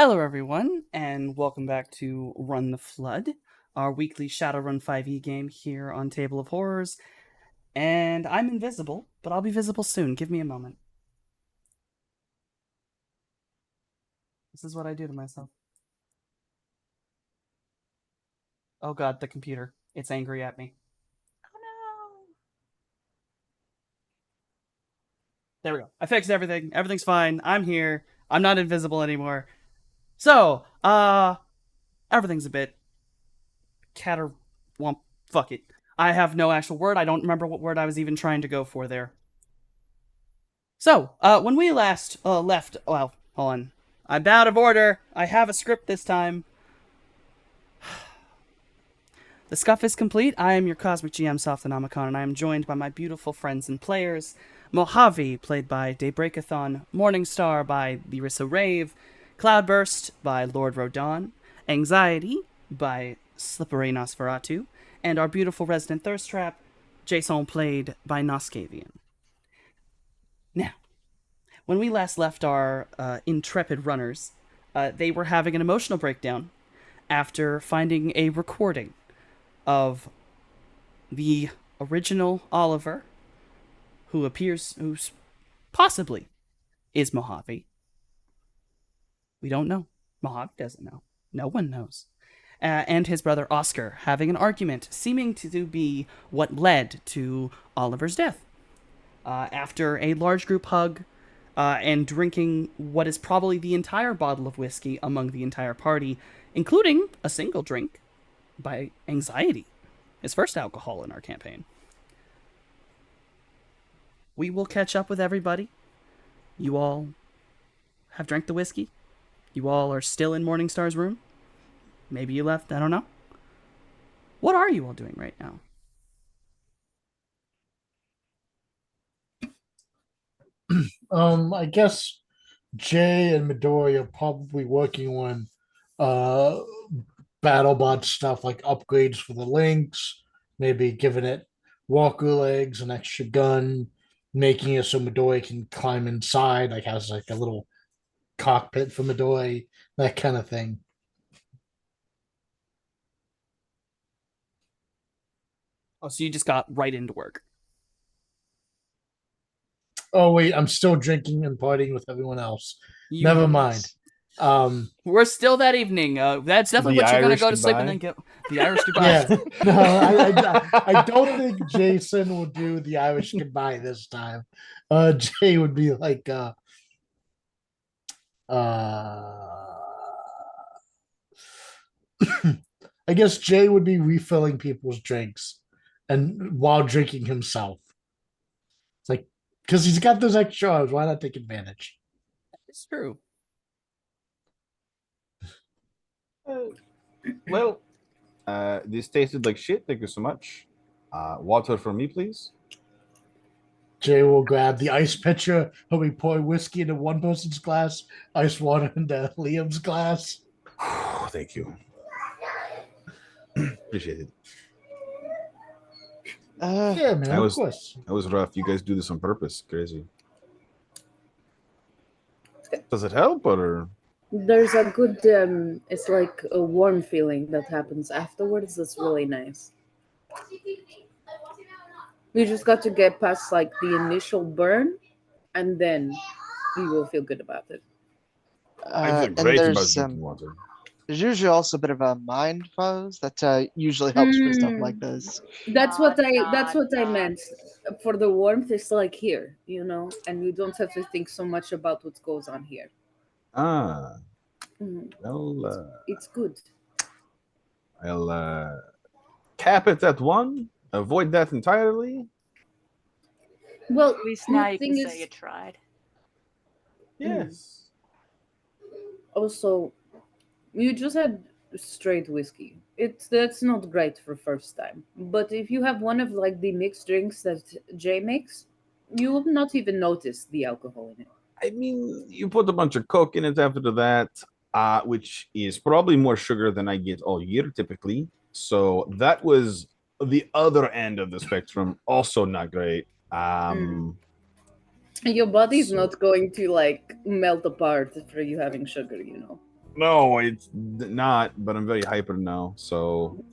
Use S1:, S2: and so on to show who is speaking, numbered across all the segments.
S1: Hello, everyone, and welcome back to Run the Flood, our weekly Shadowrun 5e game here on Table of Horrors. And I'm invisible, but I'll be visible soon. Give me a moment. This is what I do to myself. Oh god, the computer. It's angry at me.
S2: Oh no.
S1: There we go. I fixed everything. Everything's fine. I'm here. I'm not invisible anymore. So, everything's a bit caterwump. Fuck it. I have no actual word. I don't remember what word I was even trying to go for there. So, when we last left, well, hold on. I'm out of order. I have a script this time. The scuff is complete. I am your Cosmic GM Sophonomicon, and I am joined by my beautiful friends and players. Mojave, played by Daybreakathon, Morningstar by Lyrissa Rave, Cloudburst by Lord Rodan, Anxiety by Slippery Nosferatu, and our beautiful resident thirst trap, Jason, played by Noscavian. Now, when we last left our intrepid runners, they were having an emotional breakdown after finding a recording of the original Oliver, who's possibly is Mojave. We don't know. Mojave doesn't know. No one knows. And his brother Oscar having an argument, seeming to be what led to Oliver's death. After a large group hug, and drinking what is probably the entire bottle of whiskey among the entire party, including a single drink by Anxiety, his first alcohol in our campaign. We will catch up with everybody. You all have drank the whiskey. You all are still in Morningstar's room. Maybe you left, I don't know. What are you all doing right now?
S3: I guess Jay and Midori are probably working on uh BattleBot stuff like upgrades for the links, maybe giving it walker legs, an extra gun, making it so Midori can climb inside, like has like a little cockpit for Midori, that kind of thing.
S1: Oh, so you just got right into work.
S3: Oh wait, I'm still drinking and partying with everyone else.
S1: You,
S3: Never mind.
S1: we're still that evening. That's definitely
S4: The
S1: what you're gonna
S4: Irish
S1: go to sleep and
S4: goodbye?
S1: then get the Irish goodbye.
S3: Yeah, no, I don't think Jason will do the Irish goodbye this time. Jay would be like, uh, I guess Jay would be refilling people's drinks and while drinking himself. It's like because he's got those extra hours, why not take advantage?
S1: It's true.
S4: Uh, well, this tasted like shit. Thank you so much. Water for me, please.
S3: Jay will grab the ice pitcher. He'll be pouring whiskey into one person's glass, ice water into Liam's glass.
S4: Thank you. Appreciate it.
S3: Yeah, man,
S4: That
S3: of
S4: was-
S3: course.
S4: That was rough. You guys do this on purpose. Crazy. Does it help or?
S2: There's a good, it's like a warm feeling that happens afterwards. That's really nice. You just got to get past like the initial burn, and then you will feel good about it.
S4: I feel
S5: And
S4: great about
S5: there's
S4: drinking water.
S5: there's usually also a bit of a mind fuzz that usually helps for stuff like this.
S2: That's what I meant. For the warmth, it's like here, and you don't have to think so much about what goes on here.
S4: Ah,
S2: Mhm.
S4: well,
S2: It's good.
S4: I'll cap it at 1. Avoid that entirely.
S2: Well,
S6: At least now
S2: the
S6: you
S2: thing
S6: can
S2: is,
S6: say you tried.
S4: Yes.
S2: also, you just had straight whiskey. That's not great for first time. But if you have one of like the mixed drinks that Jay makes, you will not even notice the alcohol in it.
S4: I mean, you put a bunch of Coke in it after that, which is probably more sugar than I get all year typically. So that was the other end of the spectrum. Also not great.
S2: And your body's
S4: So-
S2: not going to like melt apart for you having sugar.
S4: No, it's not. But I'm very hyper now. So,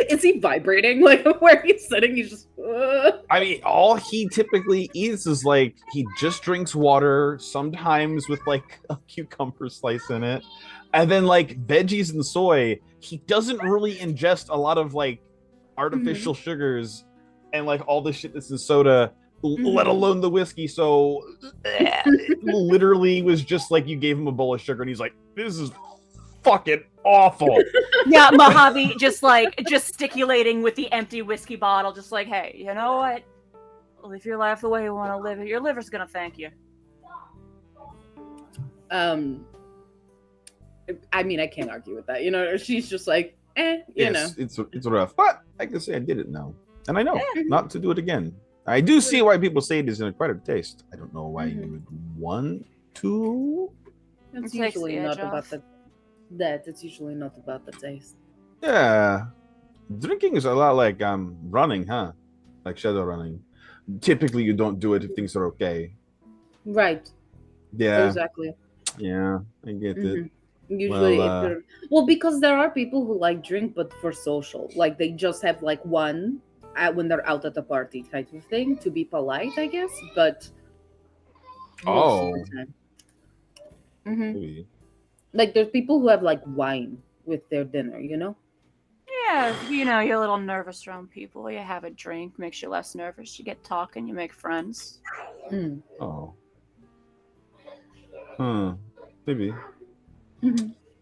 S2: Is he vibrating? Like where he's sitting, he's just.
S4: I mean, all he typically eats is like he just drinks water, sometimes with like a cucumber slice in it, and then like veggies and soy. He doesn't really ingest a lot of like artificial sugars and like all the shit that's in soda, let alone the whiskey. So it literally was just like you gave him a bowl of sugar and he's like, this is fucking awful.
S6: Yeah, Mojave just gesticulating with the empty whiskey bottle, just like, hey, you know what? Live your life the way you want to live it. Your liver's gonna thank you.
S2: I mean, I can't argue with that. You know, she's just like, you
S4: Yes,
S2: know.
S4: it's rough, but I can say I did it now, and I know not to do it again. I do see why people say it is an acquired taste. I don't know why you would want to.
S2: It's
S6: It takes
S2: usually
S6: the
S2: not
S6: edge
S2: about
S6: off.
S2: it's usually not about the taste.
S4: Yeah, drinking is a lot like running, huh? Like shadow running. Typically, you don't do it if things are okay.
S2: Right.
S4: Yeah,
S2: Exactly.
S4: yeah, I get it.
S2: Mhm. Usually,
S4: Well,
S2: if you're because there are people who like drink, but for social, like they just have like one when they're out at the party type of thing to be polite, I guess. But most of the time,
S4: Maybe.
S2: like there's people who have like wine with their dinner, you know.
S6: Yeah, you know, you're a little nervous around people. You have a drink, makes you less nervous. You get talking, you make friends.
S2: Mm.
S4: Oh. Maybe.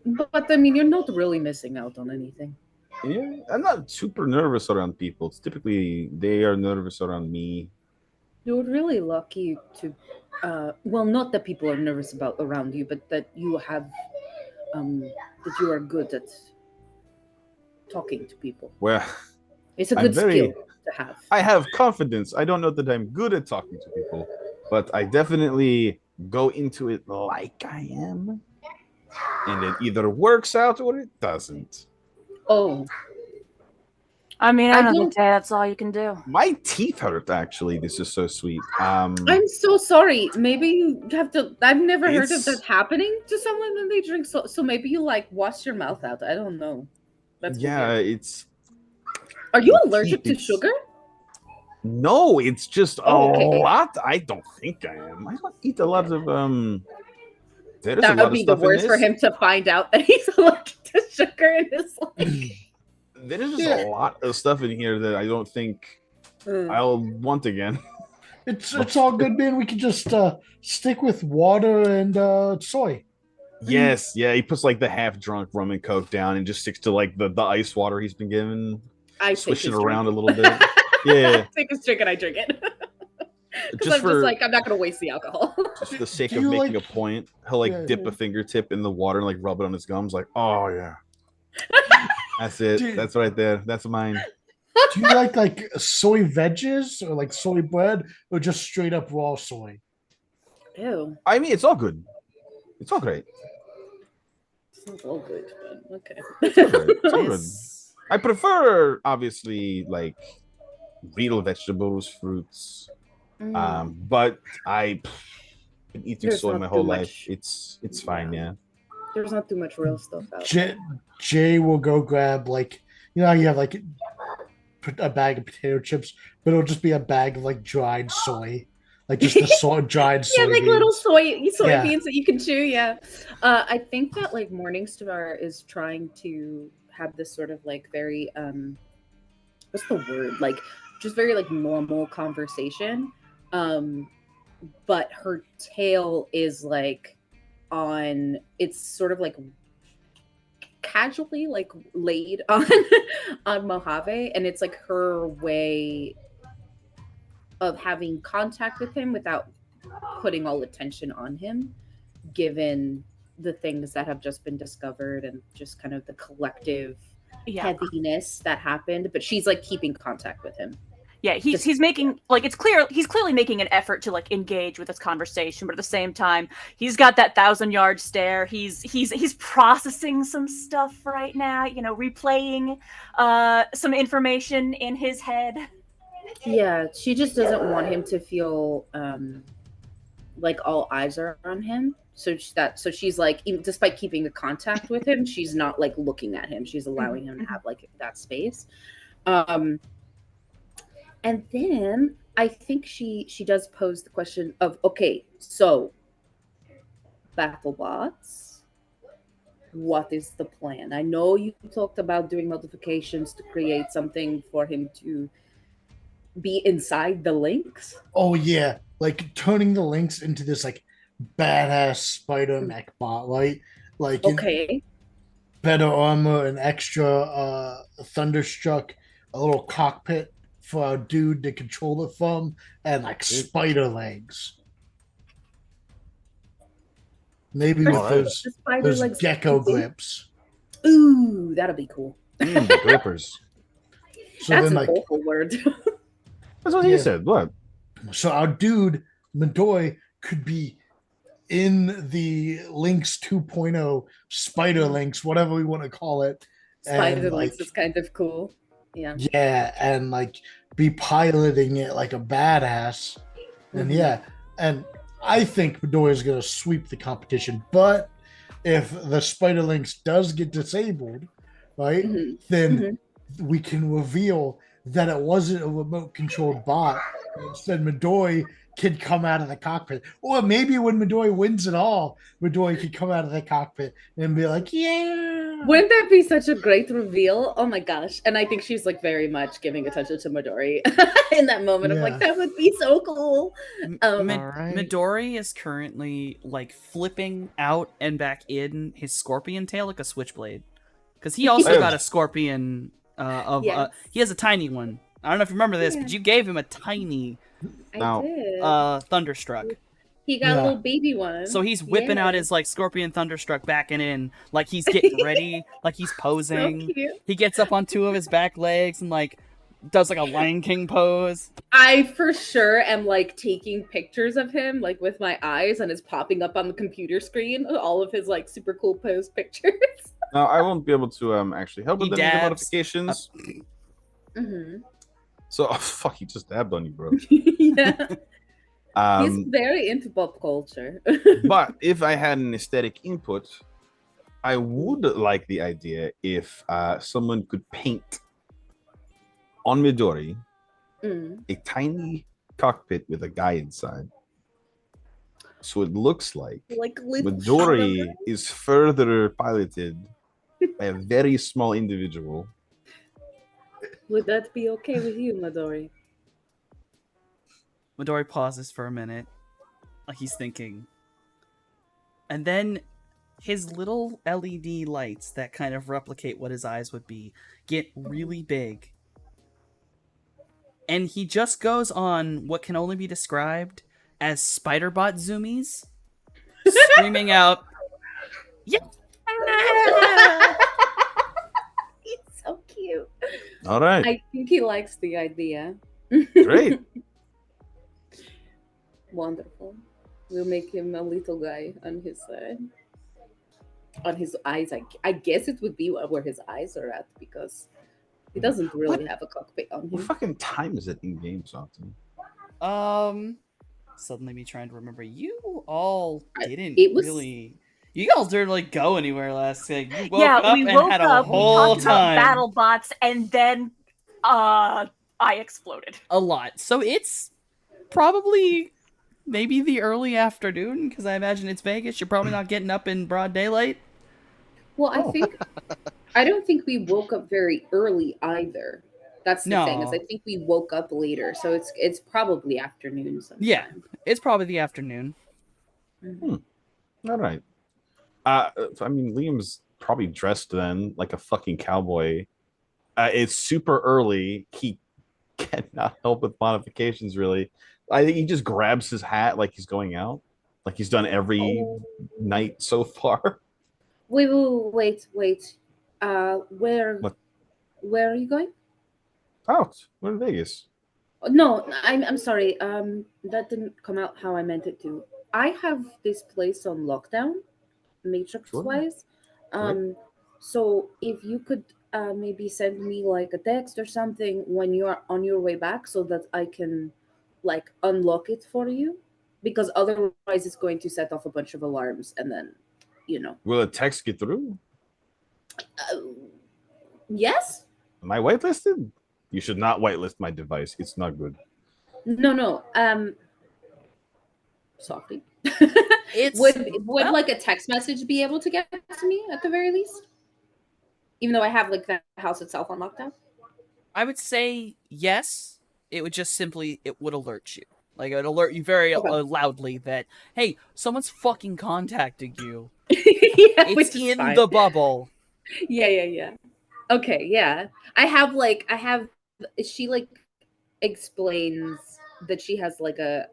S2: But I mean, you're not really missing out on anything.
S4: Yeah, I'm not super nervous around people. It's typically they are nervous around me.
S2: You're really lucky to, well, not that people are nervous about around you, but that you have, that you are good at talking to people.
S4: Well,
S2: It's a
S4: I'm
S2: good
S4: very-
S2: skill to have.
S4: I have confidence. I don't know that I'm good at talking to people, but I definitely go into it like I am. And it either works out or it doesn't.
S2: Oh,
S6: I mean,
S2: I
S6: end of the
S2: don't-
S6: day, that's all you can do.
S4: My teeth hurt actually. This is so sweet.
S2: I'm so sorry. Maybe you have to. I've never heard of
S4: It's-
S2: that happening to someone when they drink. So maybe you like wash your mouth out. I don't know. That's
S4: yeah,
S2: weird.
S4: it's
S2: Are you
S4: the
S2: allergic to
S4: teeth, it's-
S2: sugar?
S4: no, it's just a
S2: Oh, okay.
S4: lot. I don't think I am. I don't eat a lot of there is a
S2: That
S4: lot
S2: would
S4: of
S2: be the
S4: stuff in
S2: worst for
S4: this.
S2: him to find out that he's allergic to sugar in his life.
S4: There is just
S3: Yeah.
S4: a lot of stuff in here that I don't think
S2: Mm.
S4: I'll want again.
S3: It's all good, man. We can just stick with water and soy.
S4: Yes, yeah, he puts like the half drunk rum and coke down and just sticks to like the ice water he's been given,
S2: I
S4: swish it
S2: take his
S4: around a
S2: drink.
S4: little bit. Yeah,
S2: I take his drink and I drink it. Because
S4: just
S2: I'm
S4: for
S2: just like, I'm not going to waste the alcohol.
S4: just for the sake
S3: Do
S4: of
S3: you
S4: making
S3: like-
S4: a point. He'll like
S3: Yeah.
S4: dip a fingertip in the water and like rub it on his gums, like, oh yeah. That's it.
S3: Dude.
S4: That's right there. That's mine.
S3: Do you like soy veggies or like soy bread or just straight up raw soy?
S2: Ew.
S4: I mean, it's all good. It's all great.
S2: It's not all good, but okay.
S4: It's all good. It's all good.
S1: It's-
S4: I prefer obviously like real vegetables, fruits.
S2: Mm.
S4: But I've been eating
S2: There's
S4: soy
S2: not
S4: my
S2: too
S4: whole
S2: much-
S4: life. It's fine, yeah.
S2: There's not too much real stuff out.
S3: Jay will go grab like how you have like a bag of potato chips, but it'll just be a bag of like dried soy, like just the dried
S2: Yeah,
S3: soybeans.
S2: like little soybeans
S3: Yeah.
S2: that you can chew. Yeah, I think that like Morningstar is trying to have this sort of like very what's the word, like just very like normal conversation, but her tail is like on. It's sort of like casually like laid on on Mojave, and it's like her way of having contact with him without putting all attention on him, given the things that have just been discovered and just kind of the collective
S6: Yeah.
S2: heaviness that happened. But she's like keeping contact with him.
S6: Yeah, he's making like it's clear he's clearly making an effort to like engage with this conversation, but at the same time, he's got that 1,000-yard stare. He's processing some stuff right now, you know, replaying some information in his head.
S2: Yeah, she just doesn't want him to feel like all eyes are on him. So she's like, even despite keeping the contact with him, she's not like looking at him. She's allowing him to have like that space. Um, and then I think she does pose the question of, okay, so BattleBots, what is the plan? I know you talked about doing modifications to create something for him to be inside the links.
S3: Oh yeah, like turning the links into this like badass spider mech bot, right? Like
S2: Okay.
S3: better armor, an extra thunderstruck, a little cockpit for a dude to control it from, and like spider legs. Maybe with
S4: Alright.
S2: The spider
S3: those
S2: legs.
S3: gecko grips.
S2: Ooh, that'll be cool.
S4: The grippers.
S3: So
S2: That's
S3: then
S2: an
S3: like
S2: awful word.
S4: That's what he
S3: Yeah.
S4: said. What?
S3: so our dude Midori could be in the Lynx 2.0 Spider Lynx, whatever we want to call it.
S2: Spider
S3: and
S2: legs
S3: like
S2: is kind of cool. Yeah.
S3: yeah, and like be piloting it like a badass. And
S2: Mhm.
S3: yeah, and I think Midori is gonna sweep the competition. But if the Spider Lynx does get disabled, right,
S2: Mhm.
S3: then we can reveal that it wasn't a remote controlled bot. Instead, Midori could come out of the cockpit. Or maybe when Midori wins it all, Midori could come out of the cockpit and be like, yeah.
S2: Wouldn't that be such a great reveal? Oh my gosh. And I think she's like very much giving attention to Midori in that moment of like,
S3: Yeah.
S2: that would be so cool.
S5: Alright.
S1: Midori is currently like flipping out and back in his scorpion tail like a switchblade, because he also
S4: Yes.
S1: got a scorpion.
S2: Yes.
S1: He has a tiny one. I don't know if you remember this,
S2: Yeah.
S1: but you gave him a tiny
S4: Now,
S2: I did.
S1: Thunderstruck.
S2: He got
S3: Yeah.
S2: a little baby one.
S1: So he's whipping out
S2: Yeah.
S1: his like scorpion Thunderstruck backing in, like he's getting ready, like he's
S2: So
S1: posing.
S2: cute.
S1: He gets up on two of his back legs and like does like a Lion King pose.
S2: I for sure am like taking pictures of him like with my eyes, and it's popping up on the computer screen, all of his like super cool pose pictures.
S4: now I won't be able to actually help
S1: He
S4: with any of the
S1: dabs.
S4: modifications.
S2: Mhm.
S4: So fuck, he just dabbed on you, bro.
S2: Yeah. He's
S4: Um,
S2: very into pop culture.
S4: but if I had an aesthetic input, I would like the idea if someone could paint on Midori
S2: Mm.
S4: a tiny cockpit with a guy inside. So it looks like
S2: Like little
S4: Midori
S2: shadow.
S4: is further piloted by a very small individual.
S2: Would that be okay with you, Midori?
S1: Midori pauses for a minute, like he's thinking. And then his little LED lights that kind of replicate what his eyes would be get really big. And he just goes on what can only be described as Spider-Bot zoomies, screaming out, "Yeah!"
S2: He's so cute.
S4: All right,
S2: I think he likes the idea.
S4: great.
S2: Wonderful. We'll make him a little guy on his side. On his eyes, I guess it would be where his eyes are at, because he doesn't really have a cockpit on
S4: What
S2: him.
S4: fucking time is it in game, something?
S1: Suddenly me trying to remember. You all didn't
S2: it was-
S1: really. You all didn't like go anywhere last night. You woke
S6: yeah,
S1: up
S6: we
S1: and
S6: woke
S1: had a
S6: up, we
S1: whole
S6: talked
S1: time.
S6: about battle bots, and then I exploded.
S1: A lot. So it's probably maybe the early afternoon, because I imagine it's Vegas. You're probably not getting up in broad daylight.
S2: Well, I don't think we woke up very early either. That's the thing, is
S1: No.
S2: I think we woke up later, so it's probably afternoon sometime.
S1: Yeah. It's probably the afternoon.
S2: Mhm.
S4: All right. I mean, Liam's probably dressed then like a fucking cowboy. It's super early. He cannot help with modifications, really. I think he just grabs his hat like he's going out, like he's done every
S2: Oh.
S4: night so far.
S2: Wait. Where?
S4: What?
S2: Where are you going?
S4: Out. We're in Vegas.
S2: No, I'm sorry. That didn't come out how I meant it to. I have this place on lockdown, matrix wise. So if you could maybe send me like a text or something when you are on your way back, so that I can like unlock it for you. because otherwise it's going to set off a bunch of alarms, and then, you know.
S4: Will a text get through?
S2: Yes.
S4: Am I whitelisted? You should not whitelist my device. It's not good.
S2: No. Softly.
S1: It's
S2: Would
S1: well,
S2: like a text message be able to get to me at the very least? Even though I have like the house itself on lockdown?
S1: I would say yes. It would just simply it would alert you. Like it would alert you very
S2: Okay.
S1: loudly that hey, someone's fucking contacting you.
S2: Yeah, which
S1: It's
S2: is
S1: in
S2: fine.
S1: the bubble.
S2: Yeah. Okay, yeah. She like explains that she has like a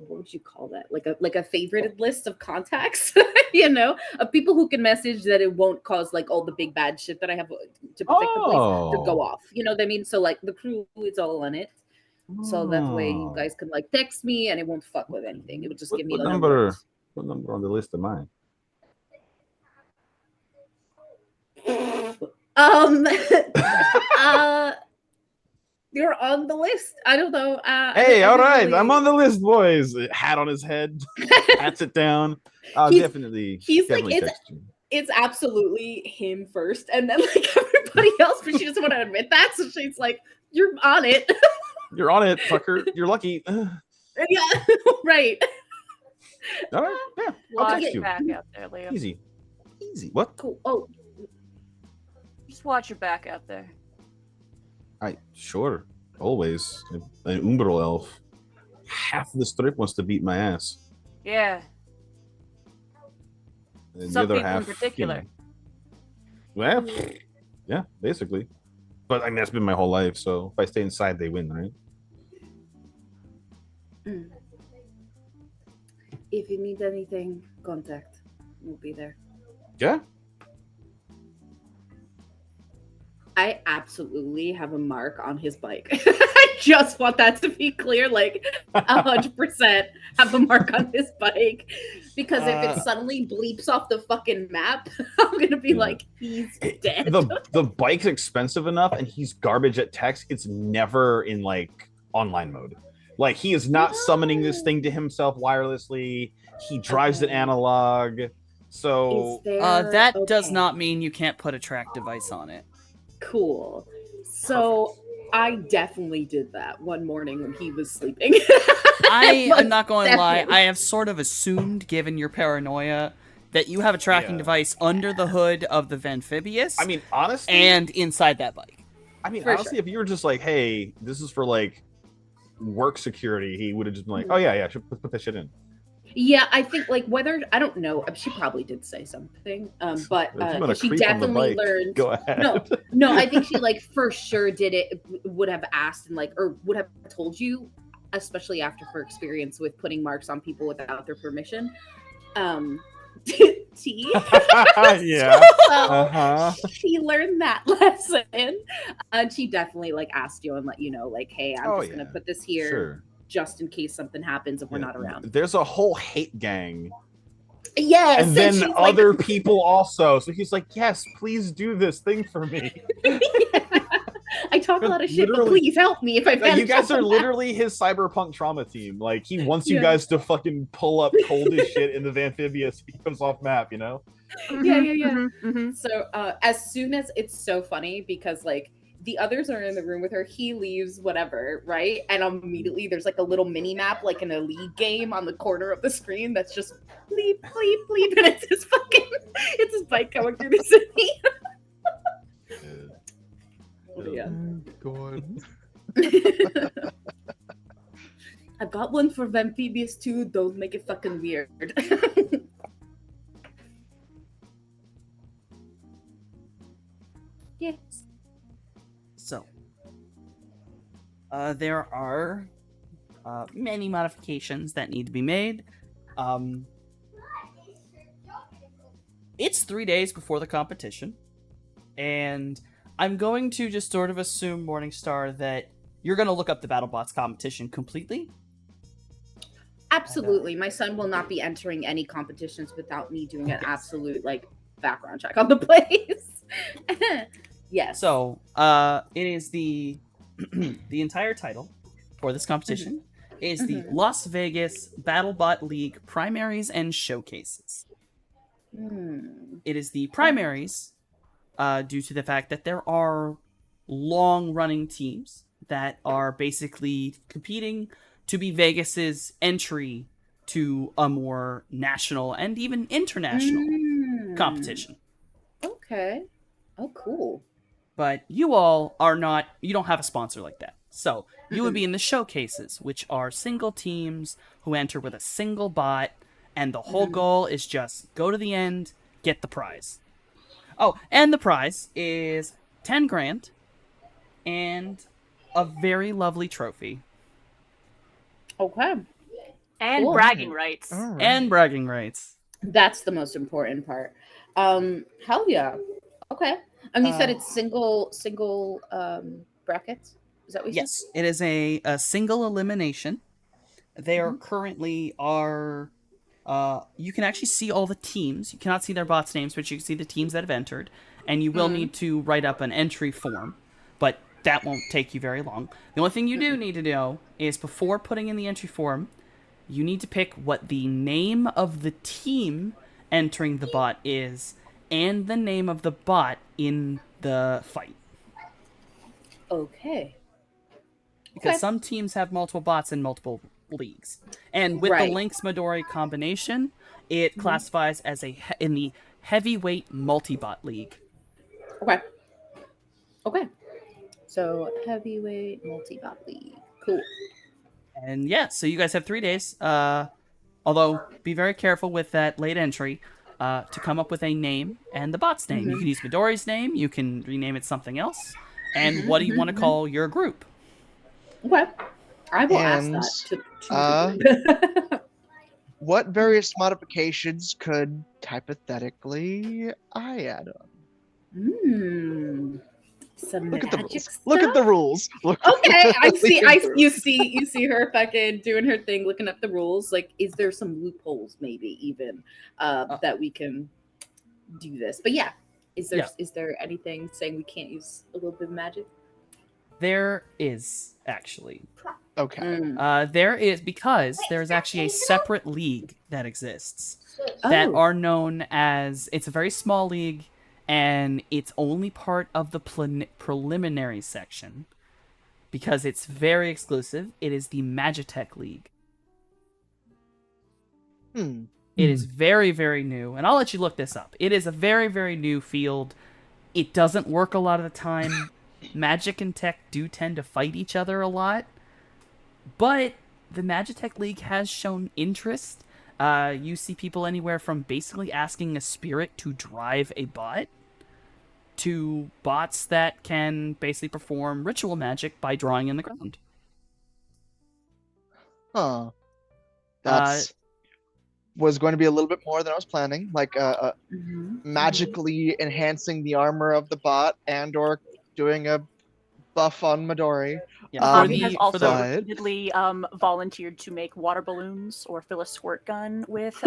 S2: what would you call that? Like a favorited list of contacts, you know, of people who can message that it won't cause like all the big bad shit that I have to protect the police to go off. You know what I mean? So like the crew is all on it. So that way you guys can like text me and it won't fuck with anything. It would just give me
S4: What
S2: an
S4: number?
S2: alert.
S4: What number on the list am I?
S2: You're on the list. I don't know.
S4: Hey,
S2: I
S4: all
S2: didn't
S4: right,
S2: really-
S4: I'm on the list, boys. Hat on his head, hats it down. I'll
S2: He's-
S4: definitely.
S2: he's like,
S4: definitely
S2: it's-
S4: text you.
S2: It's absolutely him first, and then like everybody else, but she doesn't want to admit that, so she's like, "You're on it."
S4: You're on it, fucker. You're lucky. All
S2: Yeah, right.
S4: right, yeah, I'll
S6: Watch
S4: text
S6: your
S4: you.
S6: back out there, Leo.
S4: Easy. What?
S2: Cool. Oh,
S6: Just watch your back out there.
S4: Sure. Always. An Umbral elf. Half the strip wants to beat my ass.
S6: Yeah.
S4: And
S6: Some
S4: the other
S6: people in
S4: half,
S6: particular.
S4: Well, yeah, basically. But I mean, that's been my whole life. So if I stay inside, they win, right?
S2: if you need anything, contact. We'll be there.
S4: Yeah.
S2: I absolutely have a mark on his bike. I just want that to be clear. Like 100% have a mark on his bike. Because if it suddenly bleeps off the fucking map, I'm gonna be like, he's dead.
S4: The bike's expensive enough, and he's garbage at text. It's never in like online mode. Like he is not summoning this thing to himself wirelessly. He drives it
S2: Okay.
S4: analog. So
S2: Is there...
S1: That does
S2: okay.
S1: not mean you can't put a track device on it.
S2: Cool. So I definitely did that one morning when he was sleeping.
S1: I am not going to lie.
S2: Definitely.
S1: I have sort of assumed, given your paranoia, that you have a tracking
S4: Yeah.
S1: device under the hood of the Amphibious
S4: I mean, honestly,
S1: and inside that bike.
S2: For
S4: honestly, if you were just like, "Hey, this is for like work security," he would have just been like, "Oh yeah, should put that shit in."
S2: Yeah, I think like whether I don't know. She probably did say something, but
S4: There's been a
S2: she
S4: creep on the
S2: definitely
S4: bike.
S2: learned.
S4: Go ahead.
S2: No, I think she like for sure did it. Would have asked and like, or would have told you, especially after her experience with putting marks on people without their permission. T.
S4: Yeah.
S2: So
S4: Uh-huh.
S2: she learned that lesson, and she definitely like asked you and let you know, like, hey, I'm
S4: Oh,
S2: just gonna
S4: yeah.
S2: put this here
S4: Sure.
S2: just in case something happens if we're
S4: Yeah.
S2: not around.
S4: There's a whole hate gang,
S2: Yes,
S4: and then
S2: she's like-
S4: other people also. So he's like, "Yes, please do this thing for me."
S2: I talk a lot of shit, but
S4: Literally-
S2: please help me if I.
S4: Like, you guys are
S2: literally.
S4: literally his cyberpunk trauma team. Like he wants you
S2: Yeah.
S4: guys to fucking pull up cold as shit in the Amphibious. He comes off map, you know.
S6: Mm-hmm.
S2: So as soon as it's so funny because like the others are in the room with her, he leaves, whatever, right? And immediately there's like a little mini map, like in a league game on the corner of the screen that's just bleep, bleep, bleep, and it's his fucking, it's his bike going through the city. Yeah.
S4: God.
S2: I've got one for Amphibious too. Don't make it fucking weird. Yeah.
S1: So, there are many modifications that need to be made. It's 3 days before the competition, and I'm going to just sort of assume, Morningstar, that you're going to look up the BattleBots competition completely.
S2: Absolutely. My son will not be entering any competitions without me doing an absolute like background check on the place. Yes.
S1: So, it is the the entire title for this competition is the Las Vegas BattleBot League primaries and showcases. It is the primaries due to the fact that there are long-running teams that are basically competing to be Vegas's entry to a more national and even international competition.
S2: Okay. Oh, cool.
S1: But you all are not, you don't have a sponsor like that. So you would be in the showcases, which are single teams who enter with a single bot, and the whole goal is just go to the end, get the prize. Oh, and the prize is 10 grand and a very lovely trophy.
S2: Okay.
S6: And
S2: Cool.
S6: bragging rights.
S5: All right.
S1: And bragging rights.
S2: That's the most important part. Hell yeah. Okay. And you said it's single brackets? Is that what you said?
S1: Yes, it is a single elimination. There currently are you can actually see all the teams. You cannot see their bots' names, but you can see the teams that have entered, and you will need to write up an entry form, but that won't take you very long. The only thing you do need to know is before putting in the entry form, you need to pick what the name of the team entering the bot is and the name of the bot in the fight.
S2: Okay.
S1: Because
S2: Okay.
S1: some teams have multiple bots in multiple leagues. And with
S2: Right.
S1: the Lynx Midori combination, it classifies as in the heavyweight multi-bot league.
S2: Okay. Okay. So heavyweight multi-bot league. Cool.
S1: And yeah, so you guys have 3 days. Although be very careful with that late entry to come up with a name and the bot's name. You can use Midori's name. You can rename it something else. And what do you want to call your group?
S2: Okay. I will
S5: And,
S2: ask that to the group.
S5: What various modifications could hypothetically I add on?
S2: Some
S5: Look at the
S2: magic
S5: rules.
S2: stuff.
S5: Look at the rules. Look at
S2: Okay, I
S5: the
S2: see.
S5: rules.
S2: You see her fucking doing her thing, looking up the rules. Like, is there some loopholes, maybe even, that we can do this? But yeah, is there anything saying we can't use a little bit of magic?
S1: There is, actually.
S5: Okay.
S1: There is, because there is actually a separate league that exists that
S2: Oh.
S1: are known as, it's a very small league, and it's only part of the preliminary section because it's very exclusive. It is the Magitech League. It is very, very new, and I'll let you look this up. It is a very, very new field. It doesn't work a lot of the time. Magic and tech do tend to fight each other a lot, but the Magitech League has shown interest. You see people anywhere from basically asking a spirit to drive a bot to bots that can basically perform ritual magic by drawing in the ground.
S5: Huh. That's was going to be a little bit more than I was planning. Like magically enhancing the armor of the bot and or doing a buff on Midori.
S1: Yeah,
S6: Bobby has also
S5: but-
S6: repeatedly volunteered to make water balloons or fill a squirt gun with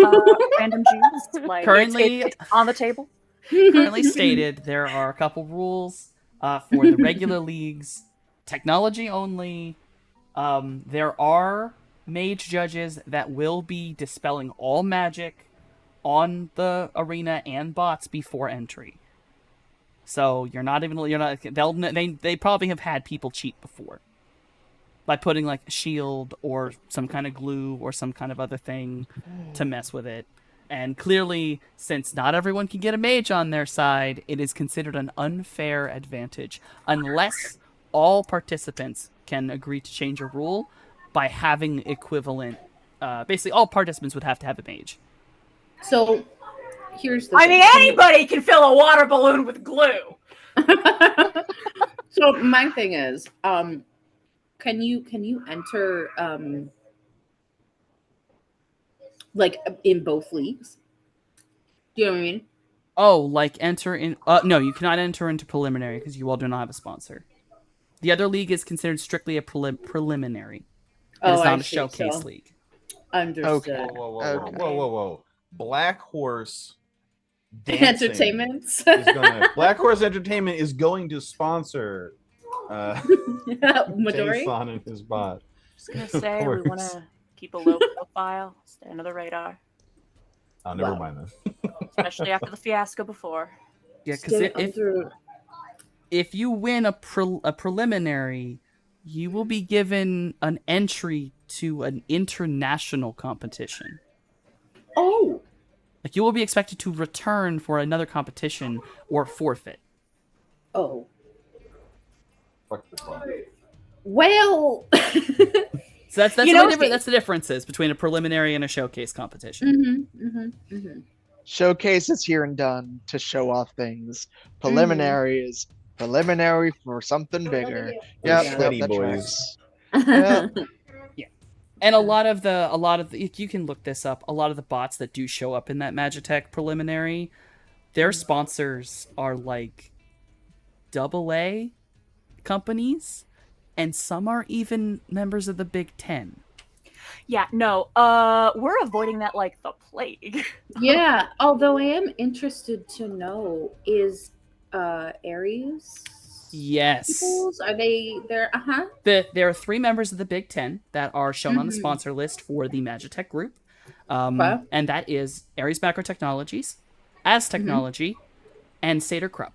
S6: random juice. Like,
S1: Currently-
S6: it's on the table.
S1: currently stated, there are a couple rules for the regular leagues, technology only. There are mage judges that will be dispelling all magic on the arena and bots before entry. So they probably have had people cheat before by putting like a shield or some kind of glue or some kind of other thing to mess with it. And clearly, since not everyone can get a mage on their side, it is considered an unfair advantage unless all participants can agree to change a rule by having equivalent. Basically, all participants would have to have a mage.
S2: So here's the
S6: I
S2: thing.
S6: mean, anybody can fill a water balloon with glue.
S2: So my thing is, can you enter like in both leagues? Do you know what I mean?
S1: Oh, like enter in. No, you cannot enter into preliminary because you all do not have a sponsor. The other league is considered strictly a preliminary. It is
S2: I
S1: not a
S2: see.
S1: showcase
S2: So,
S1: league.
S2: understood.
S5: Okay.
S4: Whoa. Black Horse Dancing
S2: Entertainments.
S4: Black Horse Entertainment is going to sponsor
S2: Midori.
S4: Jason and his bot.
S6: Just gonna say we want
S4: course.
S6: to keep a low profile, stay under the radar,
S4: Oh, never
S2: Wow.
S4: mind then.
S6: especially after the fiasco before.
S1: Yeah, because
S2: Stay
S1: if
S2: under.
S1: if you win a preliminary, you will be given an entry to an international competition.
S2: Oh,
S1: Like you will be expected to return for another competition or forfeit.
S2: oh.
S4: Fuck this one.
S2: Well.
S1: So that's
S6: You know,
S1: that's the differences between a preliminary and a showcase competition.
S5: Showcase is here and done to show off things. Preliminary is preliminary for something bigger.
S4: They're
S5: Yeah,
S4: sweaty
S5: that
S4: boys.
S5: tracks. Yeah.
S1: And a lot of the you can look this up. A lot of the bots that do show up in that Magitech preliminary, their sponsors are like AA companies, and some are even members of the Big Ten.
S6: Yeah, no, we're avoiding that like the plague.
S2: Yeah, although I am interested to know, is Aries
S1: Yes.
S2: peoples, are they there?
S1: There are 3 members of the Big Ten that are shown on the
S2: Mhm.
S1: sponsor list for the Magitech group.
S2: Okay.
S1: And that is Aries Macro Technologies, As Technology, and Satyr Krupp.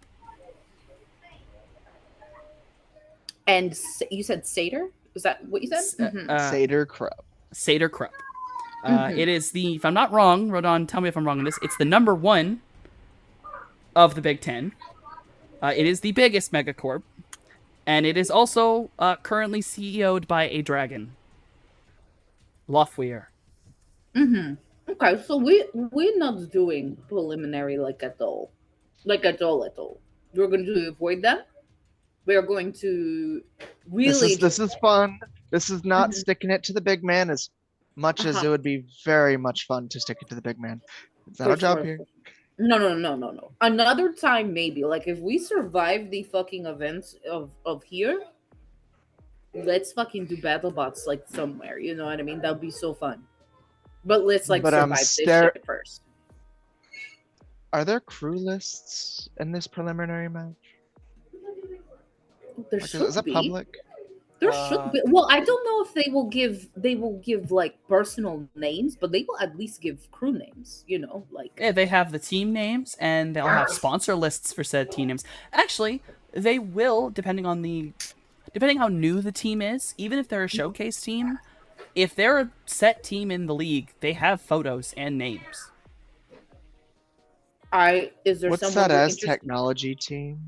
S2: And you said Satyr? Is that what you said?
S5: Satyr Krupp.
S1: Satyr Krupp. It is the, if I'm not wrong, Rodon, tell me if I'm wrong on this, it's the number 1 of the Big Ten. It is the biggest megacorp, and it is also currently CEO'd by a dragon. Lofweir.
S2: Okay, so we're not doing preliminary at all. We're going to avoid that. We are going to really
S5: This is fun. This is not sticking it to the big man as much as it would be very much fun to stick it to the big man. It's not
S2: For
S5: our job
S2: sure.
S5: here.
S2: No. Another time, maybe. Like, if we survive the fucking events of here, let's fucking do battle bots, like, somewhere. You know what I mean? That would be so fun. But let's, like,
S5: But,
S2: survive this shit first.
S5: Are there crew lists in this preliminary match?
S2: There
S5: Like,
S2: should
S5: is that
S2: be.
S5: public?
S2: There should be. Well, I don't know if they will give like personal names, but they will at least give crew names. You know, like
S1: Yeah, they have the team names, and they'll have sponsor lists for said team names. Actually, they will, depending how new the team is, even if they're a showcase team, if they're a set team in the league, they have photos and names.
S2: is there
S5: What's
S2: someone
S5: that
S2: who
S5: as
S2: interested-
S5: technology team?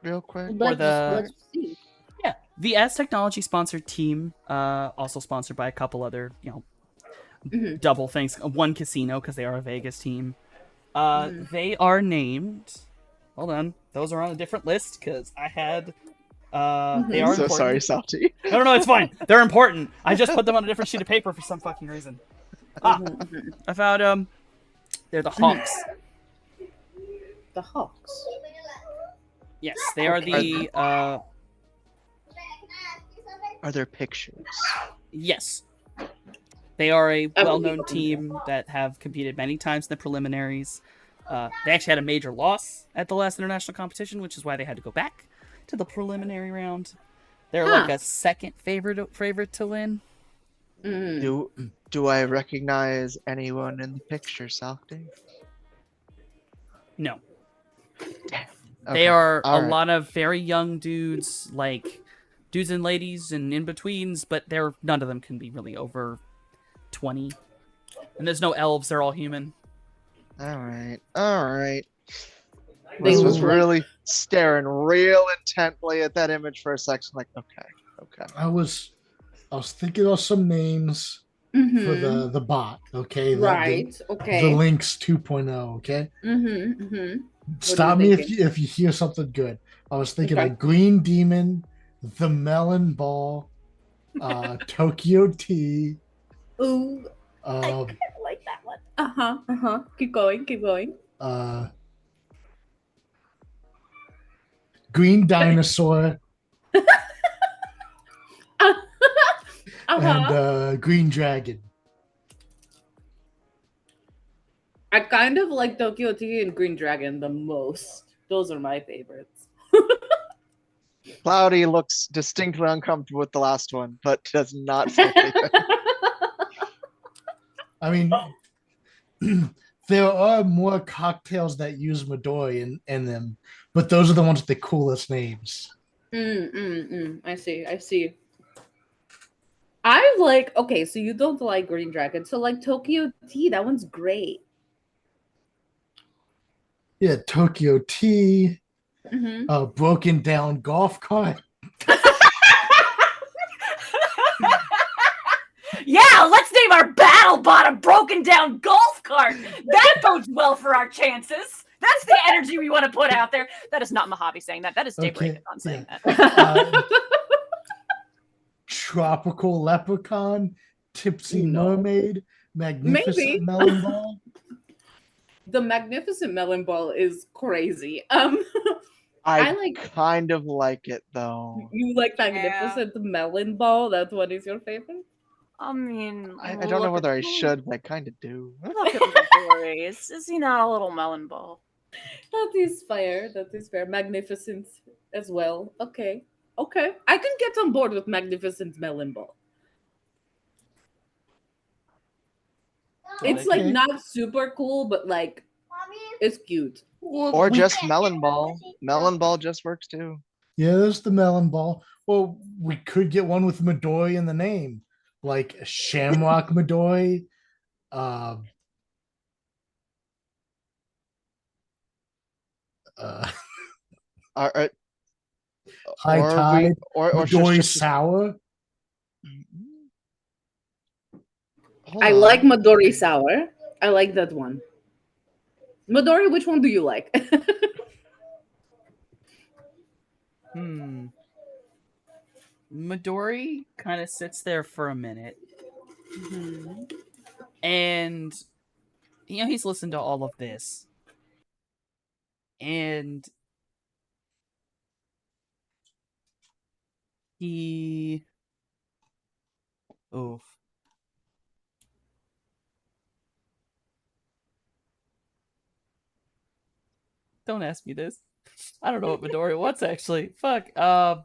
S5: Real quick.
S2: Let's see.
S1: Yeah, the As Technology sponsored team, also sponsored by a couple other, double things. One casino, because they are a Vegas team. They are named. Hold on, those are on a different list because I had. They are
S5: So
S1: important.
S5: sorry, Salty.
S1: No, it's fine. They're important. I just put them on a different sheet of paper for some fucking reason. I found they're the Hawks.
S2: The Hawks.
S1: Yes, they are the
S5: Are there pictures?
S1: yes. They are a well-known team that have competed many times in the preliminaries. They actually had a major loss at the last international competition, which is why they had to go back to the preliminary round. They're like a second favorite to win.
S5: Do I recognize anyone in the picture, Salty?
S1: No.
S5: Okay,
S1: They are
S5: all
S1: a
S5: right.
S1: lot of very young dudes, like dudes and ladies and in-betweens, but none of them can be really over 20. And there's no elves, they're all human.
S5: All right.
S2: They
S5: This was
S2: look like-
S5: really staring real intently at that image for a second. Like, okay.
S3: I was thinking of some names for
S2: Mhm.
S3: the bot. Okay,
S2: Right.
S3: The
S2: Okay.
S3: links 2.0. Okay,
S2: Mm-hmm.
S3: stop me
S2: thinking?
S3: if you hear something good. I was thinking
S2: Okay.
S3: like Green Demon, the Melon Ball, Tokyo T.
S2: Ooh, I like that one. Keep going.
S3: Green Dinosaur and Green Dragon.
S2: I kind of like Tokyo T and Green Dragon the most. Those are my favorites.
S5: Cloudy looks distinctly uncomfortable with the last one, but does not say anything.
S3: I mean, there are more cocktails that use Midori in them, but those are the ones with the coolest names.
S2: I see. I see. I like. Okay, so you don't like Green Dragon. So like Tokyo Tea, that one's great.
S3: Yeah, Tokyo Tea,
S2: Mm-hmm.
S3: broken down golf cart.
S6: Yeah, let's name our battle bot a broken down golf cart. That bodes well for our chances. That's the energy we want to put out there. That is not Mojave saying that. That is Dave
S3: Okay,
S6: Raycon saying
S3: yeah.
S6: that.
S3: Tropical leprechaun, tipsy
S2: No.
S3: mermaid, magnificent
S2: Maybe.
S3: melon ball.
S2: The Magnificent Melon Ball is crazy. I
S5: I
S2: like.
S5: kind of like it though.
S2: You like Magnificent Melon Ball? That's what is your favorite?
S6: I mean,
S5: I don't know
S6: look
S5: whether
S6: at-
S5: I should, but I kind of do.
S6: Look at Midori. Is he not a little melon ball?
S2: That is fair. That is fair. Magnificent as well. Okay. Okay. I can get on board with Magnificent Melon Ball. It's like
S3: Okay.
S2: not super cool, but like it's cute.
S3: Well,
S5: Or
S3: we-
S5: just melon ball. Melon ball just works too.
S3: yeah, there's the melon ball. Well, we could get one with Midori in the name, like Shamrock Midori. Uh, uh,
S5: Or,
S3: High
S5: or
S3: Tide,
S5: or
S3: Midori
S5: just-
S3: Sour.
S5: Hold
S2: I
S5: on.
S2: like Midori Sour. I like that one. Midori, which one do you like?
S1: Midori kind of sits there for a minute,
S2: Mhm.
S1: and he's listened to all of this, and he, oof. Don't ask me this. I don't know what Midori wants actually. Fuck. So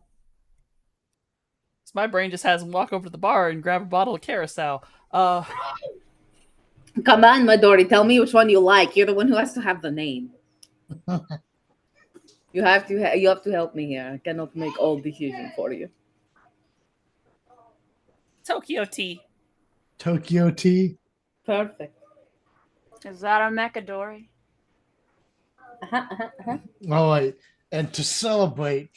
S1: my brain just has him walk over to the bar and grab a bottle of Carousel.
S2: Come on, Midori, tell me which one you like. You're the one who has to have the name. You have to help me here. I cannot make all decisions for you.
S1: Tokyo Tea.
S3: Tokyo Tea.
S2: Perfect.
S6: Is that a Mechadori?
S3: All right. And to celebrate,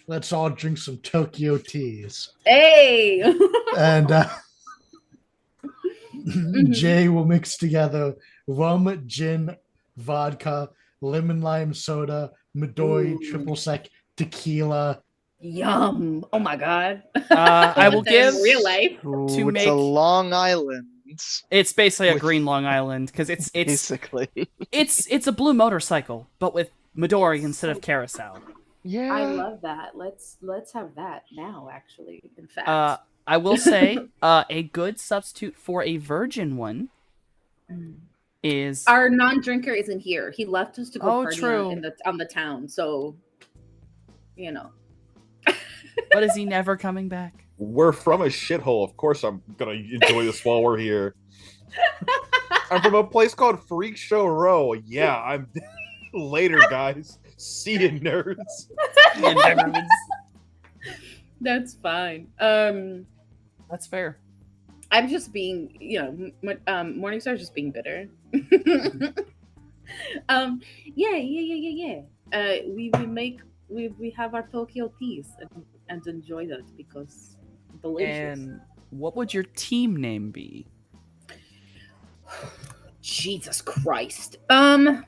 S3: let's all drink some Tokyo Teas.
S2: Hey.
S3: And
S2: Mm-hmm.
S3: Jay will mix together rum, gin, vodka, lemon lime soda, Midori,
S2: Ooh.
S3: triple sec, tequila.
S2: Yum. Oh my god.
S1: I will
S2: In
S1: give.
S2: real life.
S5: Ooh,
S1: To
S5: it's
S1: make-
S5: a Long Island.
S1: It's basically a
S5: With-
S1: green Long Island because it's
S5: Basically.
S1: it's a blue motorcycle, but with Midori instead of Carousel.
S5: Yeah.
S2: I love that. Let's have that now, actually. In fact.
S1: I will say, a good substitute for a virgin one is
S2: Our non-drinker isn't here. He left us to go
S1: Oh,
S2: party
S1: true.
S2: on the town. So, you know.
S1: but is he never coming back?
S4: We're from a shithole. Of course, I'm gonna enjoy this while we're here. I'm from a place called Freak Show Row. Yeah, I'm later, guys. See you, nerds.
S2: That's fine.
S1: That's fair.
S2: I'm just being, Morningstar's just being bitter. Yeah. We have our Tokyo teas and enjoy that because delicious.
S1: And what would your team name be?
S2: Jesus Christ. I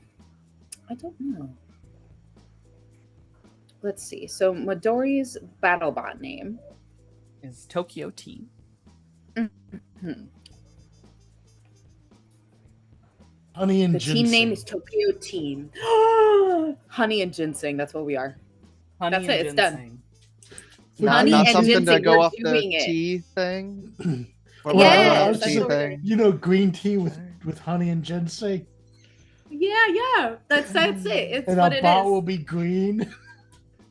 S2: don't know. Let's see. So Midori's BattleBot name.
S1: Is Tokyo Tea.
S3: Honey and
S2: The
S3: ginseng.
S2: team name is Tokyo Team. Honey and ginseng. That's what we are.
S1: Honey
S2: That's
S1: and
S2: it, it's done.
S1: ginseng.
S2: Honey
S5: not
S2: and
S5: something to
S2: ginseng,
S5: go
S2: we're
S5: off the
S2: doing it.
S5: tea thing. Or
S3: Well,
S2: Yes,
S3: I was
S2: that's
S5: tea
S2: what we're
S5: thing.
S3: You know, green tea with honey and ginseng.
S2: Yeah. That's it. It's
S3: And
S2: what
S3: our
S2: it
S3: bot
S2: is.
S3: will be green.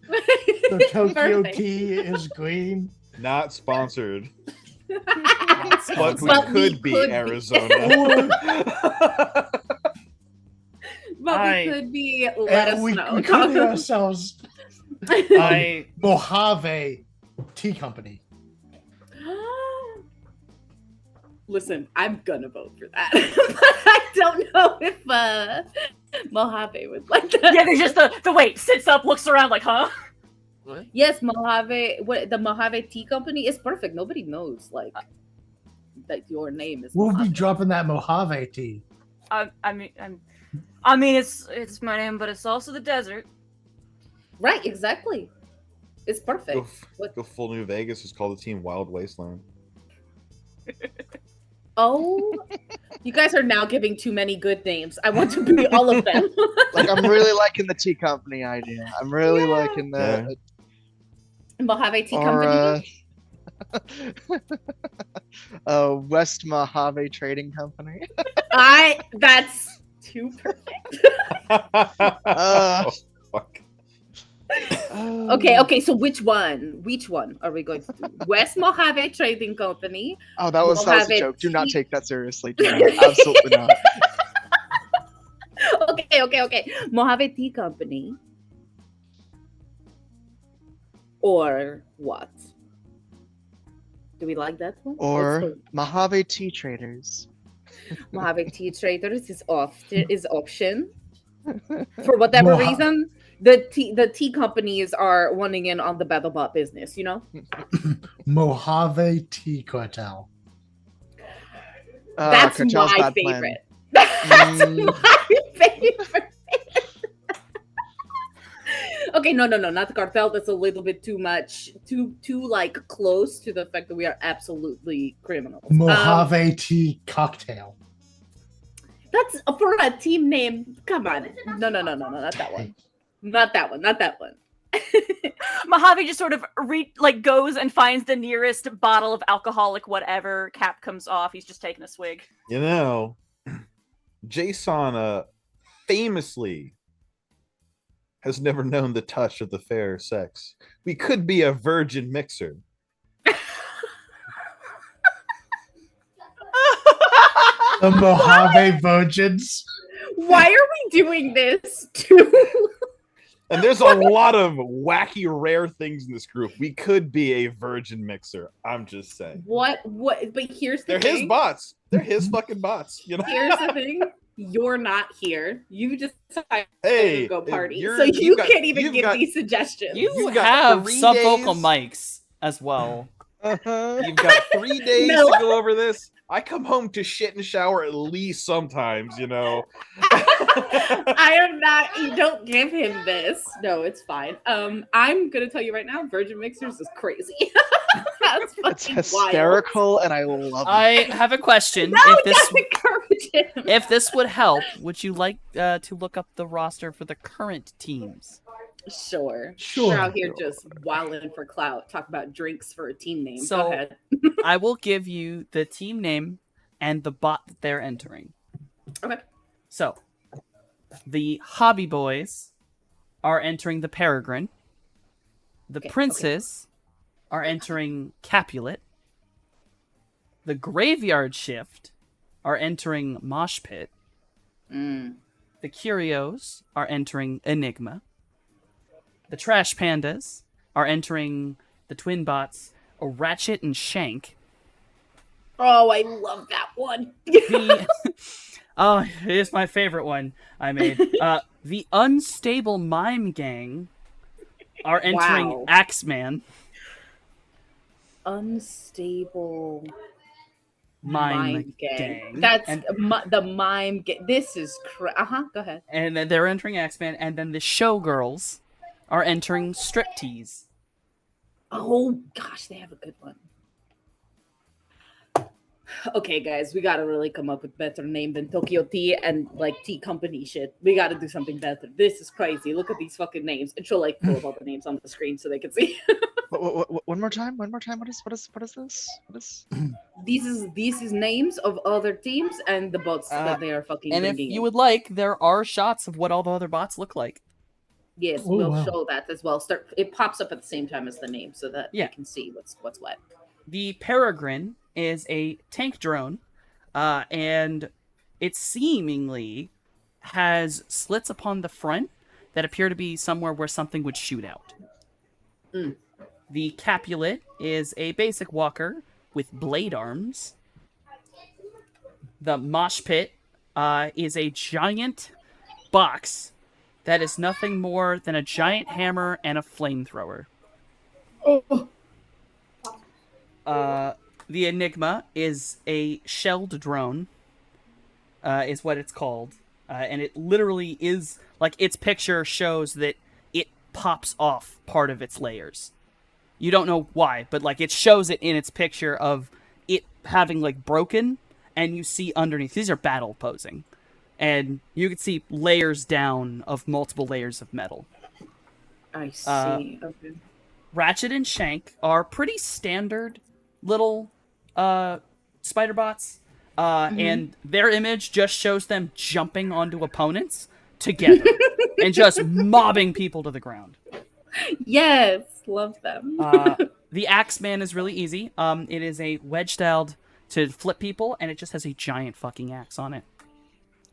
S3: The Tokyo
S2: Perfect.
S3: tea is green.
S4: Not sponsored,
S1: But
S4: but we
S2: But we
S4: could be
S2: could be.
S4: Arizona.
S2: But
S1: I-
S2: we could be. Let us
S3: we
S2: know.
S3: could be ourselves
S1: I
S3: Mojave Tea Company.
S2: Listen, I'm gonna vote for that, but I don't know if Mojave would like that.
S6: Yeah, there's just the wait, sits up, looks around like, huh?
S2: Yes, Mojave. What the Mojave Tea Company is perfect. Nobody knows like that your name is.
S3: We'll be
S2: Mojave.
S3: dropping that Mojave tea.
S6: I mean, it's my name, but it's also the desert.
S2: Right, exactly. It's perfect.
S4: Go full New Vegas. Just call the team Wild Wasteland.
S2: Oh, you guys are now giving too many good names. I want to be all of them.
S5: Like I'm really liking the tea company idea. I'm really liking the
S2: Mojave Tea
S5: or
S2: Company.
S5: West Mojave Trading Company.
S2: That's too perfect.
S5: Uh,
S4: Fuck.
S2: Okay, so which one? Which one are we going to do? West Mojave Trading Company.
S5: Oh, that was a
S2: Mojave
S5: joke. Do not
S2: tea-
S5: take that seriously. Do not. Absolutely not.
S2: Okay. Mojave Tea Company. Or what? Do we like that one?
S5: Or
S2: Also,
S5: Mojave Tea Traders.
S2: Mojave Tea Traders is option. For whatever
S3: Moja-
S2: reason, the tea companies are wanting in on the BattleBot business, you know?
S3: Mojave Tea Cartel.
S2: That's
S5: Cartel's
S2: my
S5: bad plan.
S2: favorite. That's
S5: Mm.
S2: my favorite. Okay, no, not the cartel. That's a little bit too much, too like close to the fact that we are absolutely criminals.
S3: Mojave Tea Cocktail.
S2: That's for a team name. Come on, no, not that one. Not that one.
S6: Mojave just sort of goes and finds the nearest bottle of alcoholic whatever. Cap comes off. He's just taking a swig.
S4: You know, Jason famously has never known the touch of the fair sex. We could be a virgin mixer.
S3: The Mojave Virgins.
S2: Why are we doing this to?
S4: And there's a lot of wacky, rare things in this group. We could be a virgin mixer. I'm just saying.
S2: What? But here's the
S4: They're
S2: thing.
S4: his bots. They're his fucking bots. You know.
S2: Here's the thing. You're not here. You just decided
S4: Hey,
S2: to go
S4: if
S2: party,
S4: you're-
S2: so
S4: you've
S2: you
S4: got-
S2: can't even
S4: you've
S2: give
S4: got-
S2: these suggestions.
S1: you
S4: You've got
S1: have
S4: 3
S1: sub-vocal
S4: days.
S1: mics as well.
S4: You've got 3 days
S2: No.
S4: to go over this. I come home to shit and shower at least sometimes, you know.
S2: I am not. You don't give him this. No, it's fine. I'm gonna tell you right now. Virgin Mixers is crazy. That's
S5: It's
S2: fucking
S5: hysterical, and I love it.
S1: I have a question.
S2: wild. No,
S1: if this
S2: don't encourage him.
S1: if this would help, would you like to look up the roster for the current teams?
S2: Sure.
S3: Sure.
S2: We're out here just wilding for clout. Talk about drinks for a team name.
S1: So-
S2: Go ahead.
S1: I will give you the team name and the bot that they're entering.
S2: Okay.
S1: So, the Hobby Boys are entering the Peregrine. The
S2: Okay,
S1: Princes are entering Capulet. The Graveyard Shift are entering Mosh Pit.
S2: Mm.
S1: The Curios are entering Enigma. The Trash Pandas are entering the twin bots Ratchet and Shank.
S2: Oh, I love that one.
S1: The oh, here's my favorite one I made. The Unstable Mime Gang are entering
S2: Wow.
S1: Axeman.
S2: Unstable
S1: Mime Gang.
S2: That's
S1: and,
S2: the mime gang. This is Go ahead.
S1: and then they're entering Axeman, and then the Showgirls are entering Striptease.
S2: Oh gosh, they have a good one. Okay, guys, we gotta really come up with better name than Tokyo Tea and like tea company shit. We gotta do something better. This is crazy. Look at these fucking names. And she'll like pull up all the names on the screen so they can see.
S5: One more time. What is this? What is?
S2: These is names of other teams and the bots that they are fucking
S1: And if
S2: bringing
S1: you
S2: in.
S1: would like, there are shots of what all the other bots look like.
S2: Yes,
S3: Oh,
S2: we'll
S3: wow.
S2: show that as well. It pops up at the same time as the name so that
S1: Yeah.
S2: you can see what's what.
S1: The Peregrine is a tank drone, and it seemingly has slits upon the front that appear to be somewhere where something would shoot out.
S2: Mm.
S1: The Capulet is a basic walker with blade arms. The Mosh Pit is a giant box that is nothing more than a giant hammer and a flamethrower.
S2: Oh.
S1: The Enigma is a shelled drone, is what it's called. And it literally is, like, its picture shows that it pops off part of its layers. You don't know why, but, like, it shows it in its picture of it having, like, broken, and you see underneath. These are battle posing. And you can see layers down of multiple layers of metal.
S2: I see. Okay.
S1: Ratchet and Shank are pretty standard little spider bots, and their image just shows them jumping onto opponents together and just mobbing people to the ground.
S2: Yes, love them.
S1: The Axeman is really easy. It is a wedge styled to flip people, and it just has a giant fucking axe on it.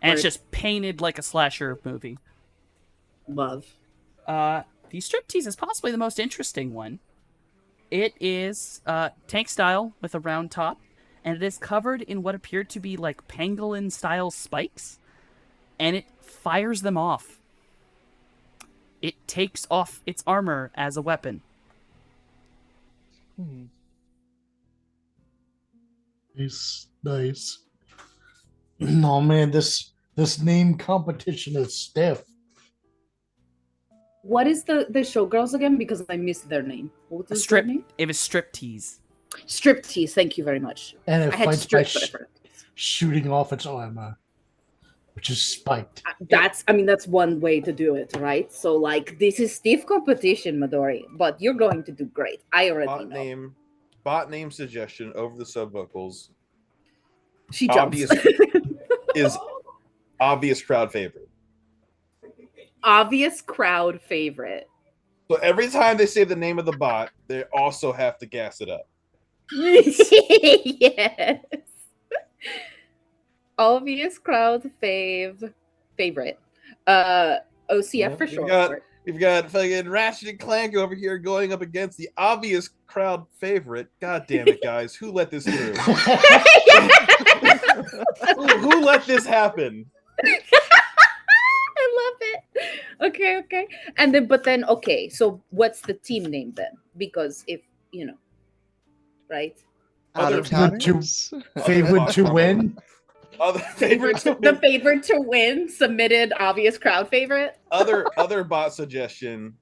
S1: And it's
S2: Word.
S1: just painted like a slasher movie.
S2: Love.
S1: The Striptease is possibly the most interesting one. It is tank style with a round top, and it is covered in what appeared to be like pangolin style spikes, and it fires them off. It takes off its armor as a weapon.
S3: Nice. Oh man, this name competition is stiff.
S2: What is the showgirls again? Because I missed their name. What
S1: A
S2: was
S1: strip.
S2: their name?
S1: It was Striptease.
S2: Striptease. Thank you very much.
S3: And it
S2: I had
S3: fights by
S2: strip, but I forgot.
S3: shooting off its armor, which is spiked.
S2: That's one way to do it, right? So like this is stiff competition, Midori, but you're going to do great. I already know.
S7: Bot name suggestion over the sub vocals
S2: She jumps.
S7: is obvious crowd favorite.
S2: Obvious crowd favorite.
S7: So every time they say the name of the bot, they also have to gas it up.
S2: Yes. Obvious crowd favorite. OCF for short.
S7: We've got fucking Ratchet and Clank over here going up against the obvious crowd favorite. God damn it, guys. Who let this through? who let this happen?
S2: I love it. Okay. And then okay, so what's the team name then? Because if right?
S5: Out of
S7: Other-
S5: towners?
S3: Favorite to win.
S7: Other favorite
S2: The favorite to win submitted obvious crowd favorite.
S7: other bot suggestion.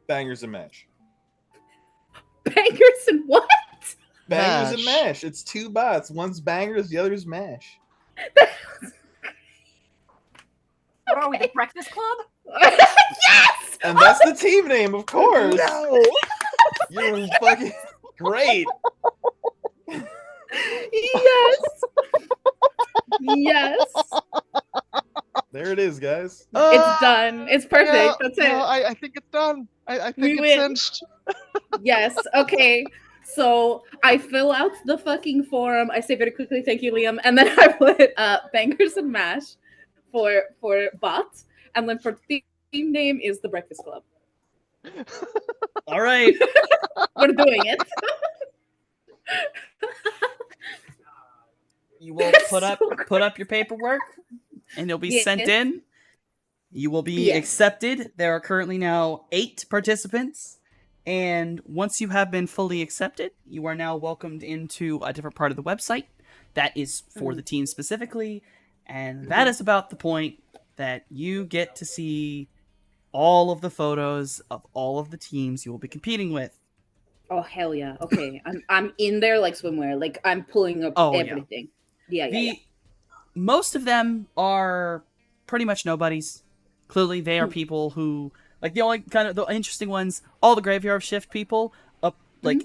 S7: Bangers and mash.
S2: Bangers and what?
S7: Bangers and
S5: Mash.
S7: mash. It's two bots. One's bangers, the other's mash.
S6: What are we, the Breakfast Club?
S2: Yes!
S7: And that's the team name, of course.
S5: No!
S7: You're fucking great.
S2: Yes. Yes.
S7: There it is, guys.
S2: It's done. It's perfect.
S5: Yeah,
S2: That's
S5: no,
S2: it.
S5: I think it's done. I
S2: We
S5: think
S2: win.
S5: it's cinched.
S2: Yes. Okay. So I fill out the fucking form. I say very quickly, thank you, Liam, and then I put bangers and mash for bots, and then for team name is the Breakfast Club.
S1: All right.
S2: We're doing it.
S1: You will put up your paperwork, and you'll be
S2: Yes.
S1: sent in. You will be
S2: Yes.
S1: accepted. There are currently now 8 participants, and once you have been fully accepted, you are now welcomed into a different part of the website that is for the team specifically, and that is about the point that you get to see all of the photos of all of the teams you will be competing with.
S2: Oh hell yeah. Okay. I'm in there like swimwear. Like I'm pulling up
S1: Oh, yeah.
S2: everything. Yeah.
S1: Most of them are pretty much nobodies. Clearly, they are people who, like, the only kind of the interesting ones. All the graveyard shift people,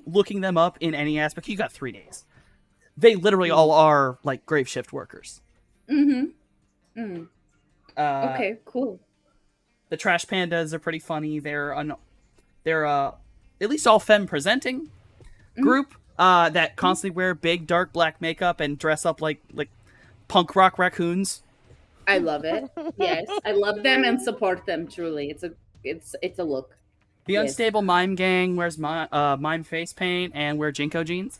S1: looking them up in any aspect. You got 3 days. They literally all are like grave shift workers.
S2: Mm-hmm. Mm.
S1: Uh,
S2: Okay, cool.
S1: The Trash Pandas are pretty funny. They're at least all femme presenting group that constantly wear big dark black makeup and dress up like punk rock raccoons.
S2: I love it. Yes, I love them and support them. Truly, it's a look.
S1: The
S2: Yes.
S1: Unstable Mime Gang wears mime face paint and wear Jinko jeans.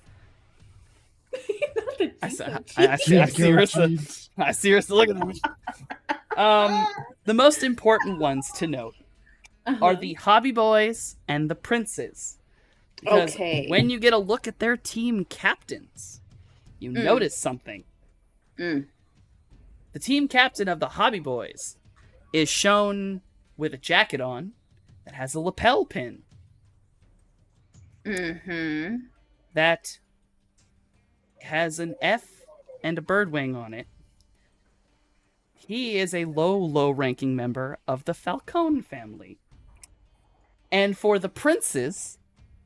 S1: I see Rissa. I see Rissa. Look at them. The most important ones to note are the Hobby Boys and the Princes. Because
S2: Okay.
S1: when you get a look at their team captains, you notice something.
S2: Mm.
S1: The team captain of the Hobby Boys is shown with a jacket on that has a lapel pin
S2: Mm-hmm.
S1: that has an F and a bird wing on it. He is a low-ranking member of the Falcone family. And for the Princes,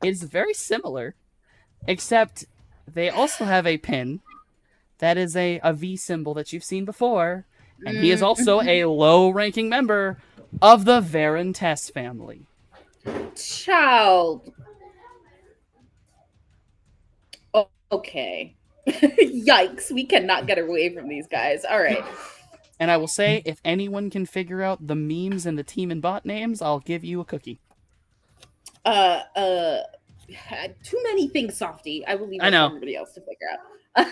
S1: it is very similar, except they also have a pin that is a V symbol that you've seen before, and he is also a low-ranking member of the Varentess family.
S2: Child. Oh, okay. Yikes! We cannot get away from these guys. All right.
S1: And I will say, if anyone can figure out the memes and the team and bot names, I'll give you a cookie.
S2: Too many things, Softy. I will leave
S1: I
S2: it
S1: know.
S2: for everybody else to figure out. I'm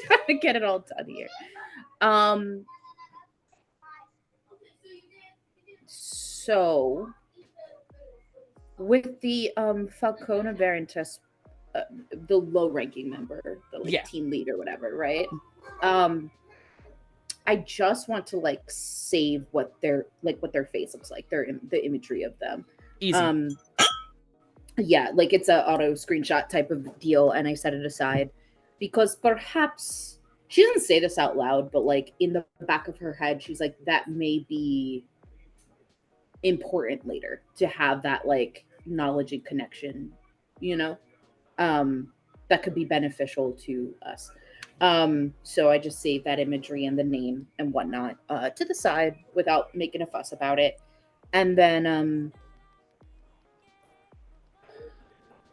S2: trying to get it all done here. So with the Falcone Varentess, the low-ranking member, the
S1: Yeah.
S2: team lead or whatever, right? I just want to save what their face looks like, the imagery of them.
S1: Easy.
S2: Yeah, it's a auto screenshot type of deal, and I set it aside because perhaps she doesn't say this out loud, but in the back of her head, she's like, that may be important later to have that knowledge and connection, that could be beneficial to us. So I just saved that imagery and the name and whatnot to the side without making a fuss about it. And then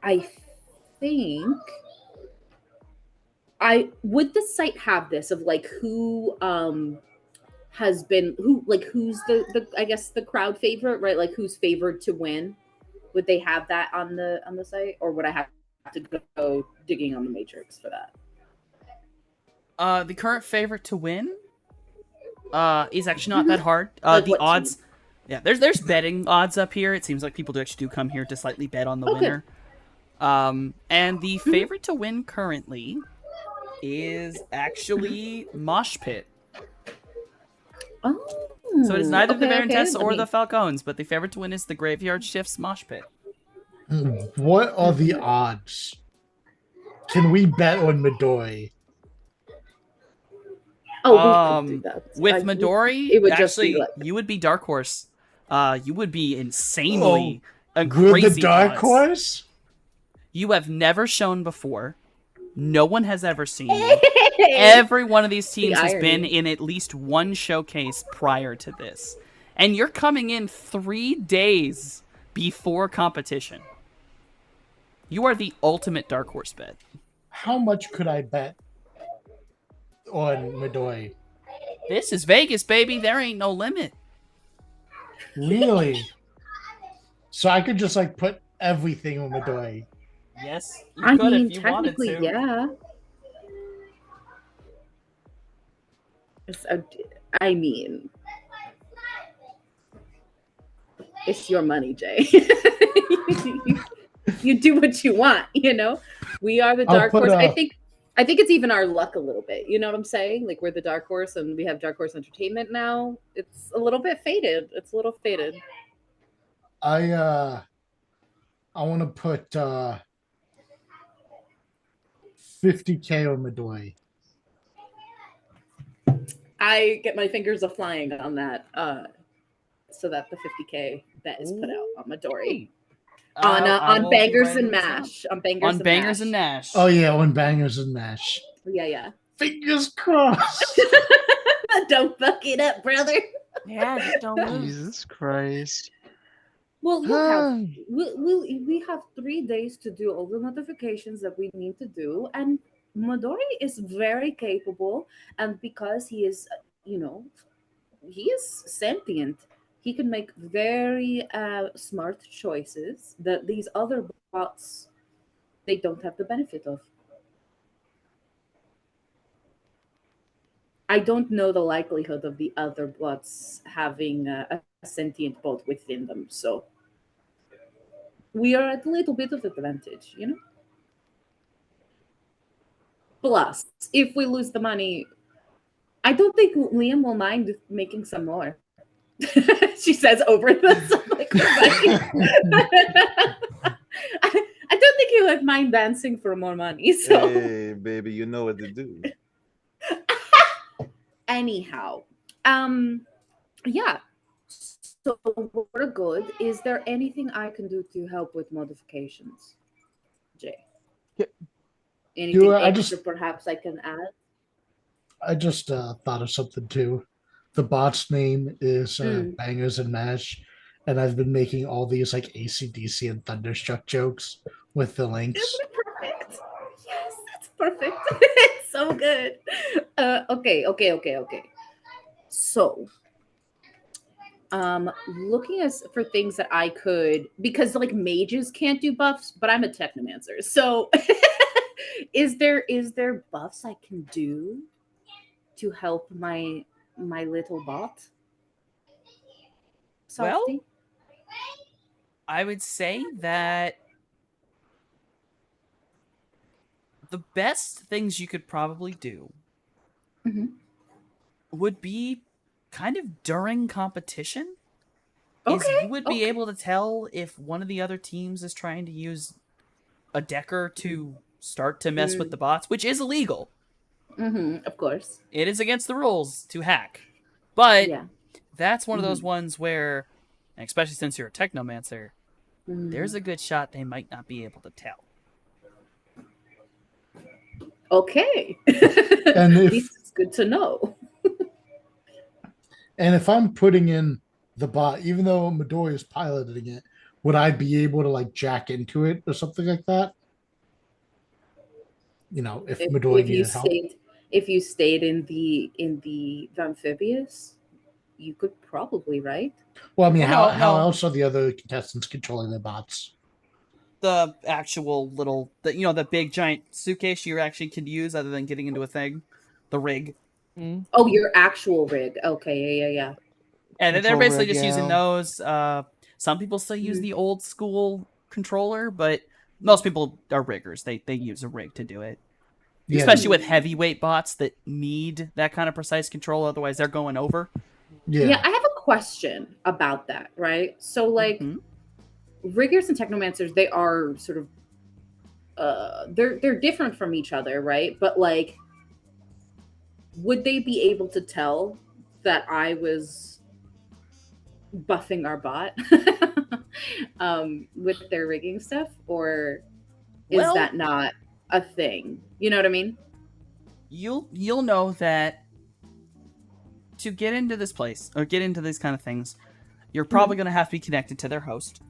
S2: I think would the site have this of who has been who's the I guess the crowd favorite, right? Who's favored to win? Would they have that on the site, or would I have to go digging on the matrix for that?
S1: The current favorite to win is actually not that hard.
S2: Like
S1: The
S2: what
S1: odds, yeah, there's betting odds up here. It seems like people do come here to slightly bet on the
S2: Okay.
S1: winner. And the favorite to win currently is actually Mosh Pit.
S2: Oh,
S1: So it is neither the
S2: okay,
S1: Varentess
S2: let
S1: or
S2: me-
S1: the Falcones, but the favorite to win is the Graveyard Shift's Mosh Pit.
S3: What are the odds? Can we bet on Midori?
S2: Oh, we could do that.
S1: With Midori,
S2: it would just
S1: actually,
S2: be
S1: you would be Dark Horse. You would be insanely
S3: We're
S1: crazy
S3: the Dark
S1: odds.
S3: Horse?
S1: You have never shown before. No one has ever seen you. Every one of these teams has been
S2: irony.
S1: in at least one showcase prior to this. And you're coming in 3 days before competition. You are the ultimate Dark Horse bet.
S3: How much could I bet on Midori?
S1: This is Vegas, baby. There ain't no limit.
S3: Really? So I could just put everything on Midori.
S1: Yes, you
S2: I
S1: could
S2: mean,
S1: if you wanted
S2: technically,
S1: to.
S2: yeah. I mean, it's your money, Jay. You do what you want, We are the
S3: I'll
S2: dark
S3: put
S2: horse.
S3: a-
S2: I think it's even our luck a little bit. You know what I'm saying? We're the dark horse, and we have Dark Horse Entertainment now. It's a little bit faded. It's a little faded.
S3: I want to put 50K on Midori.
S2: I get my fingers a flying on that, so that the 50K bet is put out on Midori.
S1: I
S2: On
S1: will be
S2: Bangers
S1: writing
S2: and
S1: this down.
S2: Mash. On Bangers
S1: On
S2: and
S1: Bangers
S2: Mash.
S1: and Nash.
S3: Oh yeah, on Bangers and Mash.
S2: Yeah.
S3: Fingers crossed.
S2: Don't fuck it up, brother.
S6: Yeah, just don't move.
S5: Jesus Christ.
S2: Well, you have we have 3 days to do all the notifications that we need to do, and Midori is very capable, and because he is, he is sentient. He can make very smart choices that these other bots they don't have the benefit of. I don't know the likelihood of the other bots having a sentient bot within them, so we are at a little bit of advantage, Plus, if we lose the money, I don't think Liam will mind making some more. She says over the I don't think he would mind dancing for more money. So,
S7: Hey, baby, you know what to do.
S2: anyhow, yeah. So we're good. Is there anything I can do to help with modifications, Jay?
S5: Yeah.
S2: Anything
S3: I
S2: extra perhaps I can add?
S3: I just thought of something too. The bot's name is Bangers and Mash, and I've been making all these like ACDC and Thunderstruck jokes with the links.
S2: Isn't it perfect? Yes, that's perfect. It's so good. Okay. So, looking as for things that I could, because like mages can't do buffs, but I'm a technomancer. So, is there buffs I can do to help my little bot?
S1: Well,
S2: Softy?
S1: I would say that the best things you could probably do
S2: Mhm.
S1: would be kind of during competition.
S2: Okay.
S1: You would be able to tell if one of the other teams is trying to use a decker to start to mess with the bots, which is illegal.
S2: Of course.
S1: It is against the rules to hack. But
S2: Yeah.
S1: that's one of those ones where, especially since you're a technomancer, there's a good shot they might not be able to tell.
S2: Okay.
S3: And if
S2: This is good to know.
S3: and if I'm putting in the bot, even though Midori is piloting it, would I be able to like jack into it or something like that? If Midori
S2: If you
S3: needed help.
S2: stayed in the amphibious, you could probably, right?
S3: Well, I mean,
S1: Well,
S3: how
S1: no.
S3: else are the other contestants controlling the bots?
S1: The actual little, the big giant suitcase you actually can use other than getting into a thing, the rig.
S2: Oh, your actual rig. Okay, yeah.
S1: And they're
S5: Control
S1: basically
S5: rig,
S1: just using
S5: yeah.
S1: those. Some people still use the old school controller, but most people are riggers. They use a rig to do it.
S3: Yeah.
S1: Especially with heavyweight bots that need that kind of precise control, otherwise they're going over.
S2: Yeah, I have a question about that, right? So, like, riggers and technomancers, they are sort of, they're different from each other, right? But like, would they be able to tell that I was buffing our bot with their rigging stuff, or is
S1: Well,
S2: that not a thing? You know what I mean?
S1: You'll know that to get into this place or get into these kind of things, you're probably going to have to be connected to their host,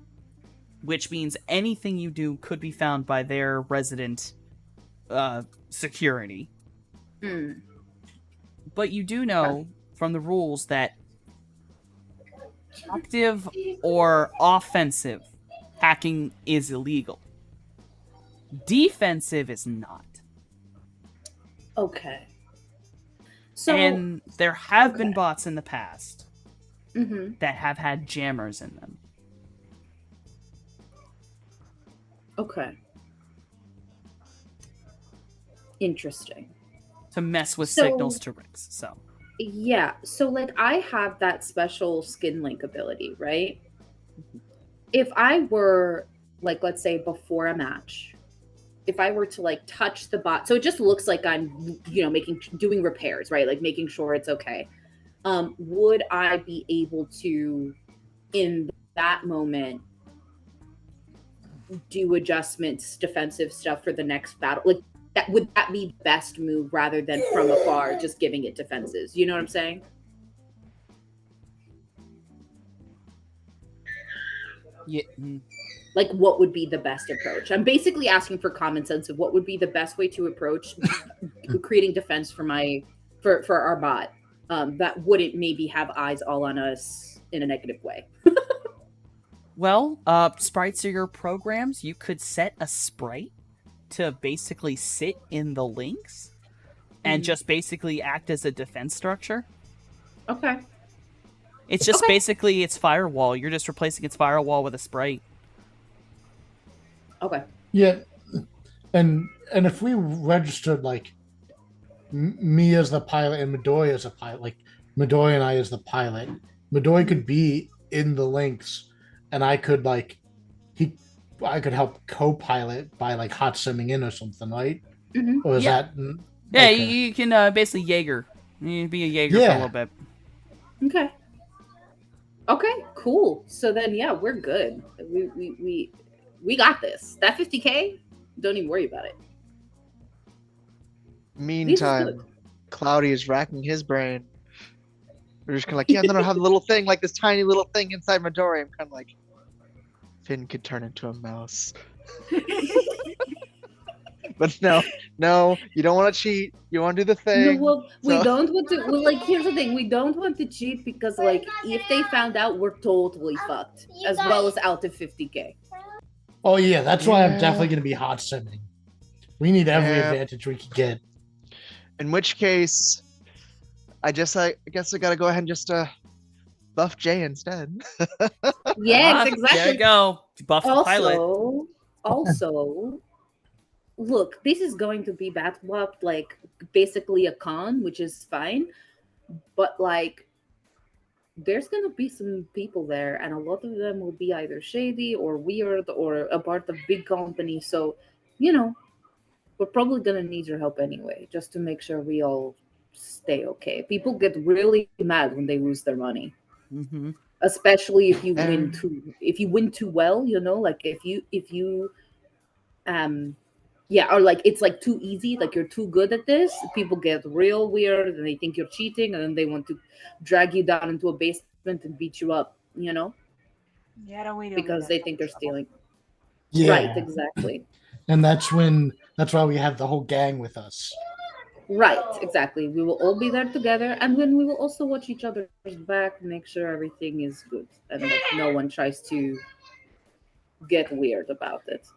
S1: which means anything you do could be found by their resident security. But you do know from the rules that active or offensive hacking is illegal. Defensive is not.
S2: Okay. So,
S1: and there have been bots in the past
S2: that
S1: have had jammers in them.
S2: Okay. Interesting.
S1: To mess with signals to rigs. So
S2: yeah, so like I have that special skin link ability, right? If I were like, let's say before a match, if I were to like touch the bot, so it just looks like I'm, doing repairs, right? Like making sure it's okay. Would I be able to, in that moment, do adjustments, defensive stuff for the next battle? Like, would that be best move rather than from afar just giving it defenses? You know what I'm saying?
S1: Yeah.
S2: Like, what would be the best approach? I'm basically asking for common sense of what would be the best way to approach creating defense for our bot, that wouldn't maybe have eyes all on us in a negative way.
S1: Well, sprites are your programs. You could set a sprite to basically sit in the links and just basically act as a defense structure.
S2: Okay.
S1: It's just basically its firewall. You're just replacing its firewall with a sprite.
S2: Okay.
S3: Yeah, and if we registered like me as the pilot and Midori as a pilot, like Midori and I as the pilot, Midori could be in the links, and I could I could help co-pilot by like hot simming in or something, right?
S2: Mhm.
S3: Or is
S1: Yeah.
S3: that
S1: Yeah,
S3: okay.
S1: you can basically Jaeger. You can be a Jaeger for a little bit.
S2: Okay. Okay, cool. So then, yeah, we're good. We got this. That 50K, don't even worry about it.
S5: Meantime, Cloudy is racking his brain. We're just kind of like, yeah, and then I'll have a little thing, like this tiny little thing inside Midori. I'm kind of like, Finn could turn into a mouse. But no, you don't want to cheat. You want to do the
S2: No,
S5: thing.
S2: well, we
S5: So-
S2: don't want to. Well, like, here's the thing: we don't want to cheat because, like, if they found out, we're totally fucked, as well as out of 50K.
S3: Oh yeah, that's why I'm
S5: Yeah.
S3: definitely going to be hot simming. We need every
S5: Yeah.
S3: advantage we can get.
S5: In which case, I guess I gotta go ahead and just buff Jay instead.
S2: Yes,
S1: There
S2: exactly.
S1: you go. Buff the pilot.
S2: Also, look, this is going to be Batwap, like basically a con, which is fine, but like, there's gonna be some people there, and a lot of them will be either shady or weird or a part of big companies. So, we're probably gonna need your help anyway, just to make sure we all stay okay. People get really mad when they lose their money,
S1: Mm-hmm.
S2: especially if you win
S5: And-
S2: too well. Like if you yeah, or like it's like too easy, like you're too good at this. People get real weird and they think you're cheating, and then they want to drag you down into a basement and beat you up.
S6: Yeah, don't we do
S2: Because
S6: that
S2: they
S6: kind
S2: think
S6: of
S2: you're
S6: trouble.
S2: stealing.
S3: Yeah,
S2: Right, exactly.
S3: and that's why we have the whole gang with us.
S2: Right, exactly. We will all be there together, and then we will also watch each other's back, make sure everything is good, and that no one tries to get weird about it.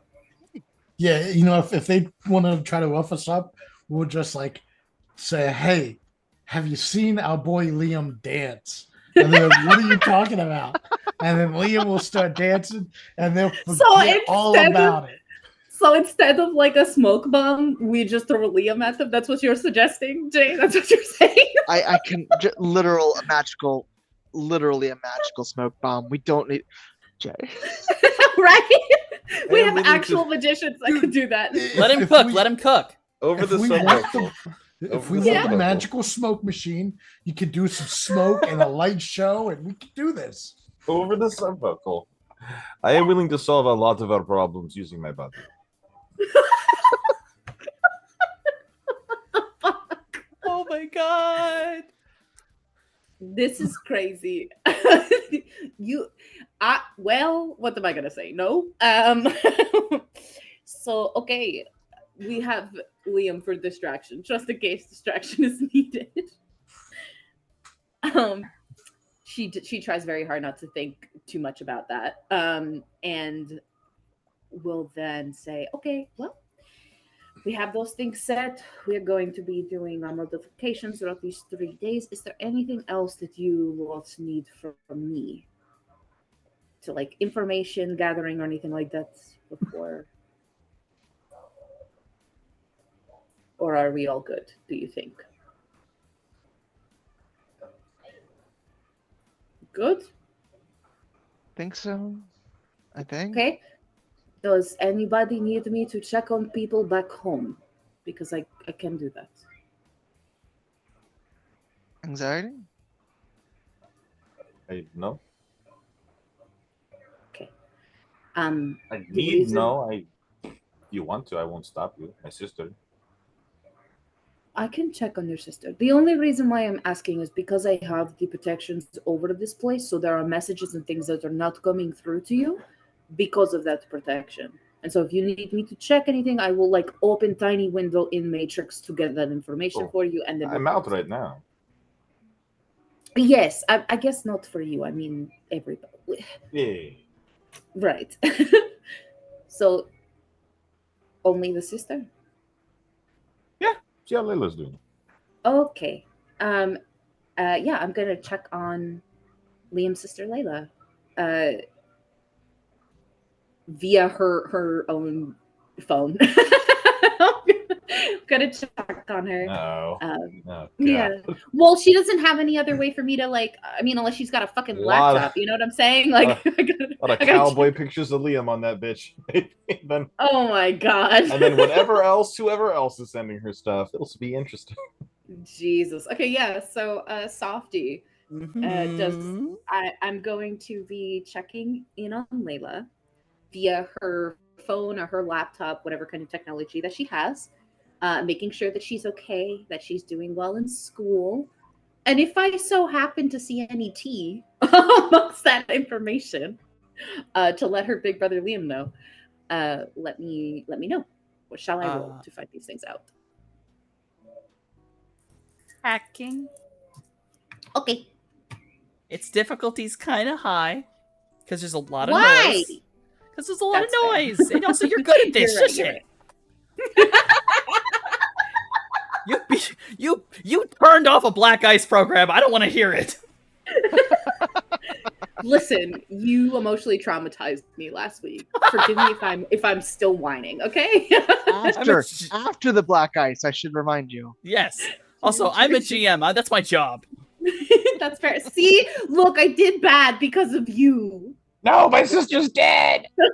S3: Yeah, if they want to try to rough us up, we'll just like say, "Hey, have you seen our boy Liam dance?" And they're like, "What are you talking about?" And then Liam will start dancing, and they'll forget all about it.
S2: So instead of like a smoke bomb, we just throw Liam at them. That's what you're suggesting, Jay? That's what you're saying?
S5: I can literally a magical smoke bomb. We don't need Jay.
S2: Right? We
S7: am
S2: have
S7: willing
S2: actual
S7: to-
S2: magicians that can do that.
S1: Let him
S3: If
S1: cook.
S3: we-
S1: Let him cook.
S7: Over
S3: If
S7: the
S3: we
S7: sub
S3: want
S7: vocal.
S3: If
S7: Over
S3: we
S7: the
S3: want
S7: sub
S3: the
S7: vocal.
S3: magical smoke machine, you could do some smoke and a light show, and we could do this.
S7: Over the sub vocal. I am willing to solve a lot of our problems using my body.
S1: Oh my god.
S2: This is crazy. Well, what am I gonna say? No. So okay, we have Liam for distraction, just in case distraction is needed. She tries very hard not to think too much about that. And will then say, okay, well, we have those things set. We are going to be doing our modifications throughout these 3 days. Is there anything else that you lots need from me? To like information gathering or anything like that before? Or are we all good, do you think? Good?
S5: Think so? I think.
S2: Okay. Does anybody need me to check on people back home? Because I can do that.
S5: Anxiety?
S7: No.
S2: Okay.
S7: I
S2: The
S7: need
S2: reason-
S7: no. You want to? I won't stop you. My sister.
S2: I can check on your sister. The only reason why I'm asking is because I have the protections over this place, so there are messages and things that are not coming through to you. because of that protection. And so if you need me to check anything, I will like open tiny window in Matrix to get that information
S7: Cool.
S2: for you. And then
S7: I'm out right now.
S2: Yes, I guess not for you. I mean everybody.
S7: Yeah.
S2: Right. So only the sister?
S7: See how Layla's doing.
S2: Okay. Yeah, I'm gonna check on Liam's sister Layla. Via her own phone. I'm gonna check on her.
S7: No.
S2: Um,
S7: Oh, God.
S2: yeah. Well, she doesn't have any other way for me to like. I mean, unless she's got a fucking
S7: Lot of-
S2: laptop. You know what I'm saying? Like,
S7: A lot of
S2: I gotta
S7: cowboy pictures of Liam on that bitch. then,
S2: oh my god.
S7: and then whoever else is sending her stuff, it'll be interesting.
S2: Jesus. Okay, yeah. So, Softy,
S1: Mhm.
S2: I'm going to be checking in on Layla via her phone or her laptop, whatever kind of technology that she has, making sure that she's okay, that she's doing well in school. And if I so happen to see any tea amongst that information, to let her big brother Liam know, let me know. What shall I roll to find these things out?
S1: Hacking.
S2: Okay.
S1: Its difficulty's kind of high because there's a lot of
S2: Why?
S1: noise. Because there's a lot
S2: That's
S1: of
S2: fair.
S1: noise, and also you're good at this.
S2: You're right,
S1: Shush
S2: you're
S1: it. You turned off a black ice program. I don't want to hear it.
S2: Listen, you emotionally traumatized me last week. Forgive me if I'm still whining, okay?
S5: After the black ice, I should remind you.
S1: Yes. Also, I'm a GM. That's my job.
S2: That's fair. See, look, I did bad because of you.
S7: No, my sister's dead.
S2: No,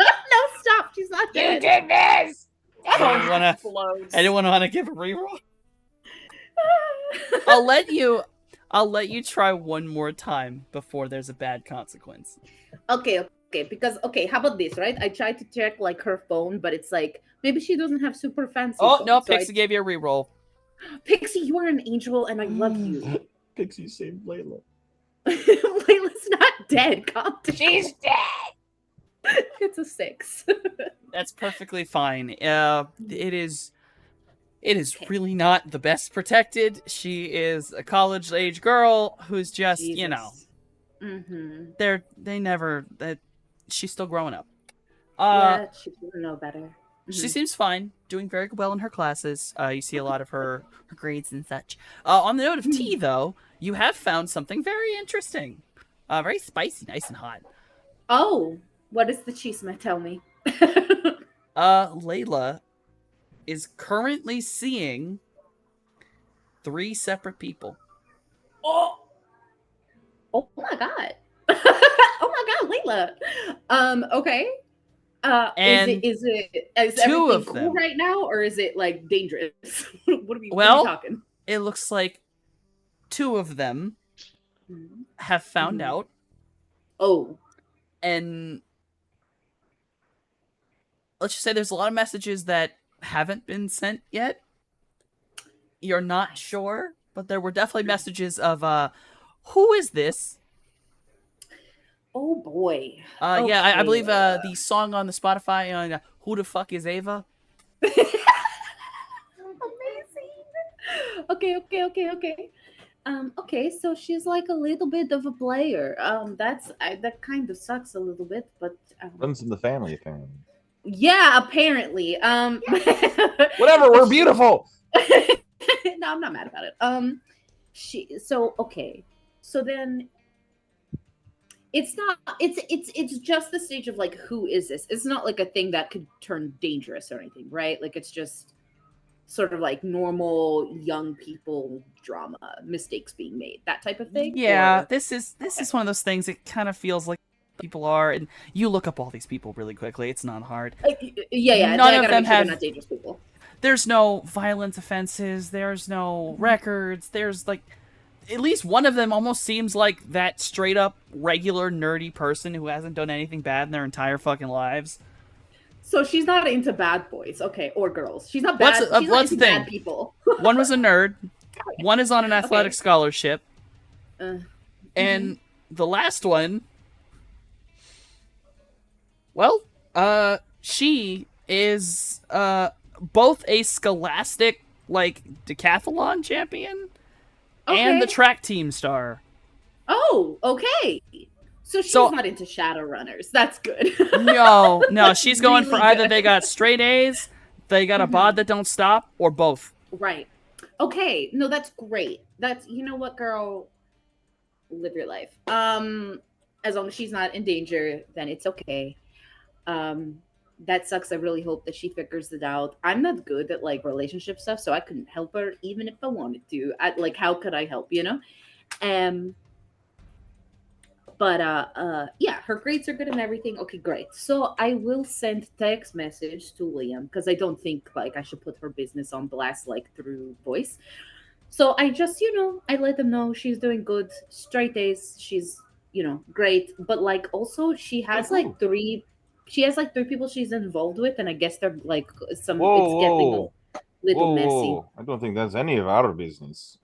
S2: stop. She's not dead.
S7: You did this.
S1: Anyone want to give a reroll? I'll let you try one more time before there's a bad consequence.
S2: Okay, because how about this, right? I tried to check like her phone, but it's like maybe she doesn't have super fancy.
S1: Oh
S2: phone,
S1: no,
S2: so
S1: Pixie gave you a reroll.
S2: Pixie, you are an angel, and I love you.
S7: Pixie saved Layla.
S2: Layla's not dead. Calm down.
S8: She's dead.
S2: It's a 6.
S1: That's perfectly fine. It is really not the best protected. She is a college-age girl who's just, you know,
S2: Mm-hmm.
S1: she's still growing up.
S2: Yeah, she doesn't know better.
S1: She seems fine, doing very well in her classes. You see a lot of her grades and such. On the note of tea, though, you have found something very interesting. Very spicy, nice and hot.
S2: Oh, what is the chisme? Tell me.
S1: Layla is currently seeing 3 separate people.
S2: Oh my god. Oh my god, Layla. Okay.
S1: And
S2: is
S1: two
S2: everything
S1: of
S2: cool
S1: them
S2: right now, or is it like dangerous? What are we
S1: Well,
S2: talking?
S1: it looks like 2 of them have found out.
S2: Oh.
S1: And let's just say there's a lot of messages that haven't been sent yet. You're not sure, but there were definitely messages of who is this?
S2: Oh boy.
S1: Yeah, I believe the song on the Spotify on Who the Fuck is Ava?
S2: Amazing. Okay. Okay, so she's like a little bit of a player. That kind of sucks a little bit, but
S7: Runs in the family thing.
S2: yeah, apparently.
S7: Whatever, we're beautiful.
S2: No, I'm not mad about it. So then it's just the stage of like, who is this? It's not like a thing that could turn dangerous or anything, right? Like it's just sort of like normal young people drama, mistakes being made, that type of thing.
S1: Yeah,
S2: Or-
S1: this is one of those things. It kind of feels like people are, and you look up all these people really quickly. It's not hard.
S2: yeah.
S1: None
S2: I
S1: of
S2: gotta
S1: them
S2: make sure they're
S1: have-
S2: not dangerous people.
S1: There's no violent offenses. There's no records. There's like, at least one of them almost seems like that straight up regular nerdy person who hasn't done anything bad in their entire fucking lives.
S2: So she's not into bad boys, okay, or girls. She's not bad.
S1: What's
S2: She's not
S1: the
S2: into
S1: thing?
S2: bad people.
S1: One was a nerd. One is on an athletic
S2: Okay.
S1: scholarship.
S2: Uh,
S1: And the last one, well, She is both a scholastic like decathlon champion and the
S8: Okay.
S1: track team star.
S8: Oh, okay. So she's
S1: So-
S8: not into Shadowrunners. That's good.
S1: No, she's going for
S8: Really
S1: either
S8: good.
S1: they got straight A's, they got a bod that don't stop, or both.
S8: Right. Okay. No, that's great. That's you know what, girl, live your life. As long as she's not in danger, then it's okay. That sucks. I really hope that she figures it out. I'm not good at like relationship stuff, so I couldn't help her even if I wanted to. Like, how could I help? You know. But yeah, her grades are good and everything. Okay, great. So I will send text message to Liam because I don't think like I should put her business on blast like through voice. So I just, I let them know she's doing good, straight A's, she's, great. But like also she has
S4: cool.
S8: like three people she's involved with, and I guess they're like it's getting
S4: Whoa,
S8: a little messy.
S4: I don't think that's any of our business.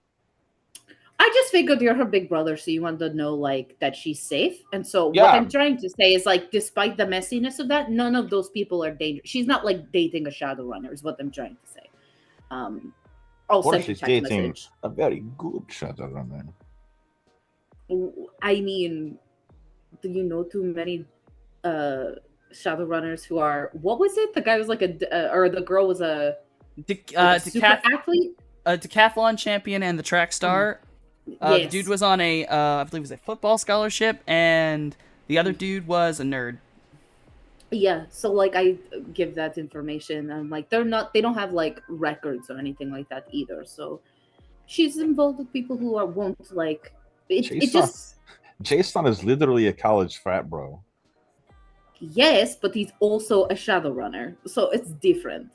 S8: I just figured you're her big brother, so you want to know like that she's safe. And so what
S4: Yeah.
S8: I'm trying to say is like, despite the messiness of that, none of those people are dangerous. She's not like dating a Shadowrunner, is what I'm trying to say. I'll
S4: Or
S8: send you
S4: she's
S8: text
S4: dating
S8: message.
S4: a very good Shadowrunner.
S8: I mean, do you know too many Shadowrunners who are? What was it? The guy was like or the girl was a super athlete.
S1: A decathlon champion and the track star. The
S8: Yes.
S1: dude was on a, I believe it was a football scholarship, and the other dude was a nerd.
S8: Yeah, so like I give that information, and like they don't have like records or anything like that either. So she's involved with people who won't like it just
S4: Jason is literally a college frat bro.
S8: yes, but he's also a Shadowrunner, so it's different.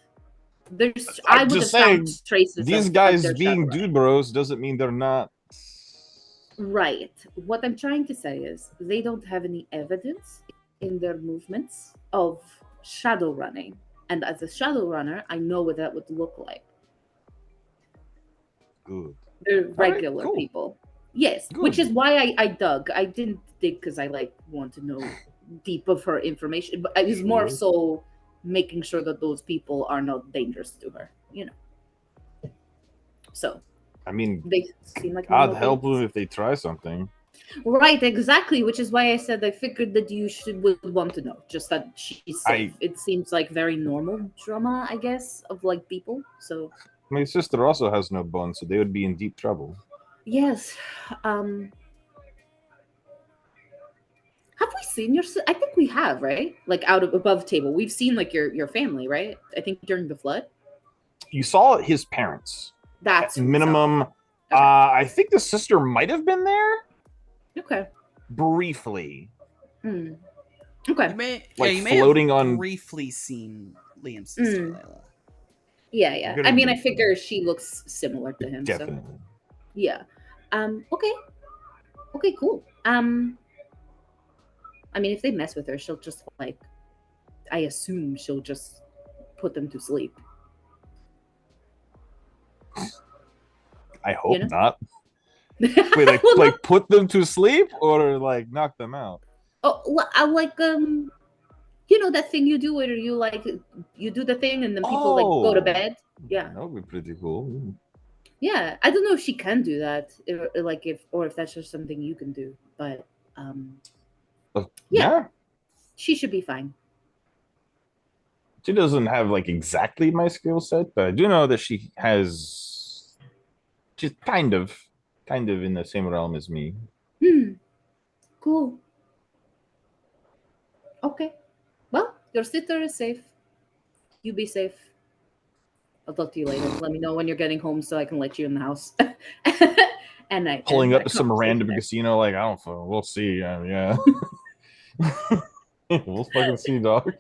S8: There's I
S4: I'm
S8: would have
S4: just saying,
S8: found traces.
S4: these
S8: of
S4: guys
S8: their
S4: being
S8: Shadowrunner.
S4: dude bros doesn't mean they're not.
S8: Right. What I'm trying to say is they don't have any evidence in their movements of shadow running. And as a shadow runner, I know what that would look like.
S4: Good.
S8: They're
S4: right,
S8: regular
S4: cool.
S8: people. Yes.
S4: Good.
S8: Which is why I dug. I didn't dig because I like want to know deep of her information. But it was more
S4: Sure.
S8: so making sure that those people are not dangerous to her, So
S4: I mean,
S8: they seem like
S4: God
S8: normal
S4: help
S8: people.
S4: them if they try something.
S8: Right, exactly. Which is why I said I figured that you would want to know, just that she's safe. It seems like very normal drama, I guess, of like people. So
S4: My sister also has no bone, so they would be in deep trouble.
S8: yes, have we seen your? I think we have, right? Like out of above table, we've seen like your family, right? I think during the flood.
S4: You saw his parents.
S8: That's
S4: At
S8: who we saw.
S4: minimum. I think the sister might have been there
S8: Okay.
S4: briefly.
S8: Hmm. Okay.
S1: You may,
S4: Like
S1: you may
S4: floating
S1: have
S4: on-
S1: briefly seen Liam's sister,
S8: Mm.
S1: Layla.
S8: Yeah.
S4: gonna
S8: I mean, I
S4: be-
S8: figure she looks similar to him. So.
S4: Definitely.
S8: Yeah. Okay. Okay, cool. I mean, if they mess with her, she'll just like I assume she'll just put them to sleep.
S4: I hope
S8: know?
S4: not. Wait, like
S8: Well,
S4: like put them to sleep or like knock them out?
S8: I like that thing you do where you like you do the thing and then people like go to
S4: Oh.
S8: bed. Yeah.
S4: That would be pretty cool.
S8: Yeah. I don't know if she can do that, if that's just something you can do, but
S4: Yeah.
S8: she should be fine.
S4: She doesn't have like exactly my skill set, but I do know that she's kind of in the same realm as me.
S8: Cool. Okay. Well, your sister is safe. You be safe. I'll talk to you later. Let me know when you're getting home so I can let you in the house. And I
S4: Pulling
S8: end
S4: up
S8: that
S4: to some
S8: conversation
S4: random
S8: there.
S4: casino, like I don't know, we'll see. Yeah. We'll fucking see, dog.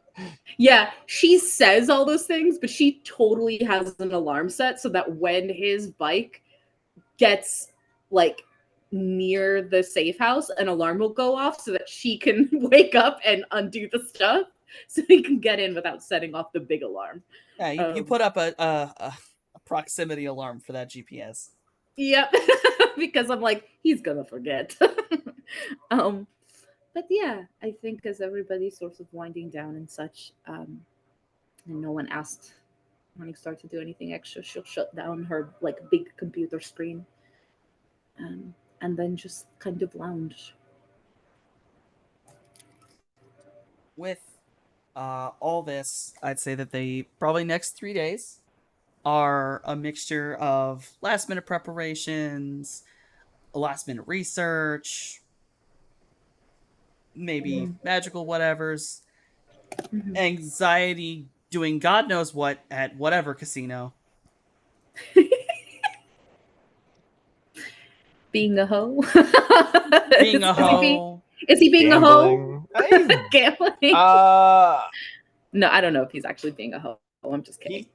S8: Yeah, she says all those things, but she totally has an alarm set so that when his bike gets like near the safe house, an alarm will go off so that she can wake up and undo the stuff so he can get in without setting off the big alarm.
S1: Yeah, you
S8: Um,
S1: put up a proximity alarm for that GPS.
S8: Yep. Because I'm like, he's gonna forget. But but yeah, I think as everybody's sort of winding down and such, and no one asked Morningstar to do anything extra, she'll shut down her like big computer screen, and then just kind of lounge.
S1: With all this, I'd say that the probably next 3 days are a mixture of last minute preparations, last minute research, maybe magical whatevers, anxiety doing God knows what at whatever casino.
S8: Being a hoe.
S1: Being a hoe.
S8: Is he being
S4: Gambling.
S8: a hoe? Gambling.
S4: Uh,
S8: No, I don't know if he's actually being a hoe. I'm just kidding.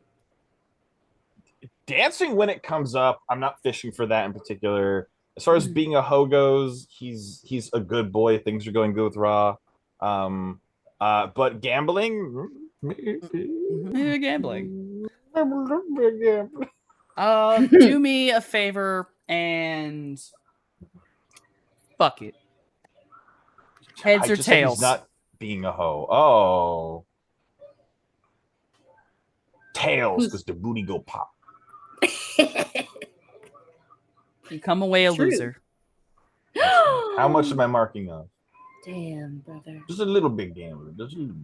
S4: Dancing when it comes up, I'm not fishing for that in particular. As far as being a hoe goes, he's a good boy. Things are going good with Ra. But gambling,
S1: Gambling. Do me a favor and fuck it. Heads
S4: I
S1: or
S4: just said
S1: tails?
S4: he's not being a hoe. Oh, tails, because the booty go pop.
S1: You come away a
S8: True.
S1: loser.
S4: How much am I marking up?
S8: Damn, brother.
S4: Just a little big gambler. Just a little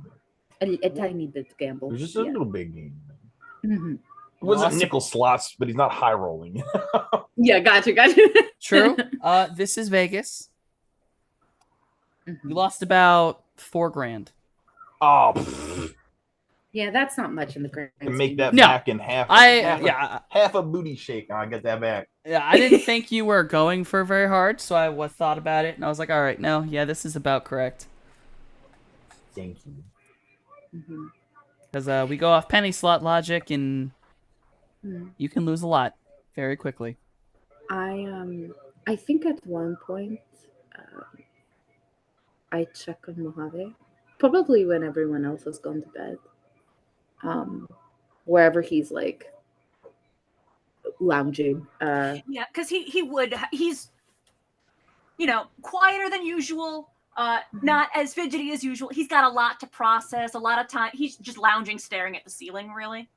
S4: bit.
S8: A tiny bit gamble.
S4: Just a little big game.
S8: Mhm.
S4: It wasn't
S1: Awesome.
S4: nickel slots, but he's not high rolling.
S8: Yeah, gotcha.
S1: True. This is Vegas. You lost about $4,000.
S4: Oh, pfft.
S8: Yeah, that's not much in the grand
S4: Can make
S8: scheme.
S4: that
S1: No.
S4: back in half. Half a booty shake. I get that back.
S1: Yeah, I didn't think you were going for very hard, so I thought about it, and I was like, all right, no, yeah, this is about correct.
S4: Thank you.
S1: Because we go off penny slot logic, and
S8: Mhm.
S1: you can lose a lot very quickly.
S8: I think at one point, I check on Mojave, probably when everyone else has gone to bed. Wherever he's like lounging.
S6: Yeah, because he's quieter than usual, not as fidgety as usual. He's got a lot to process, a lot of time. He's just lounging, staring at the ceiling, really.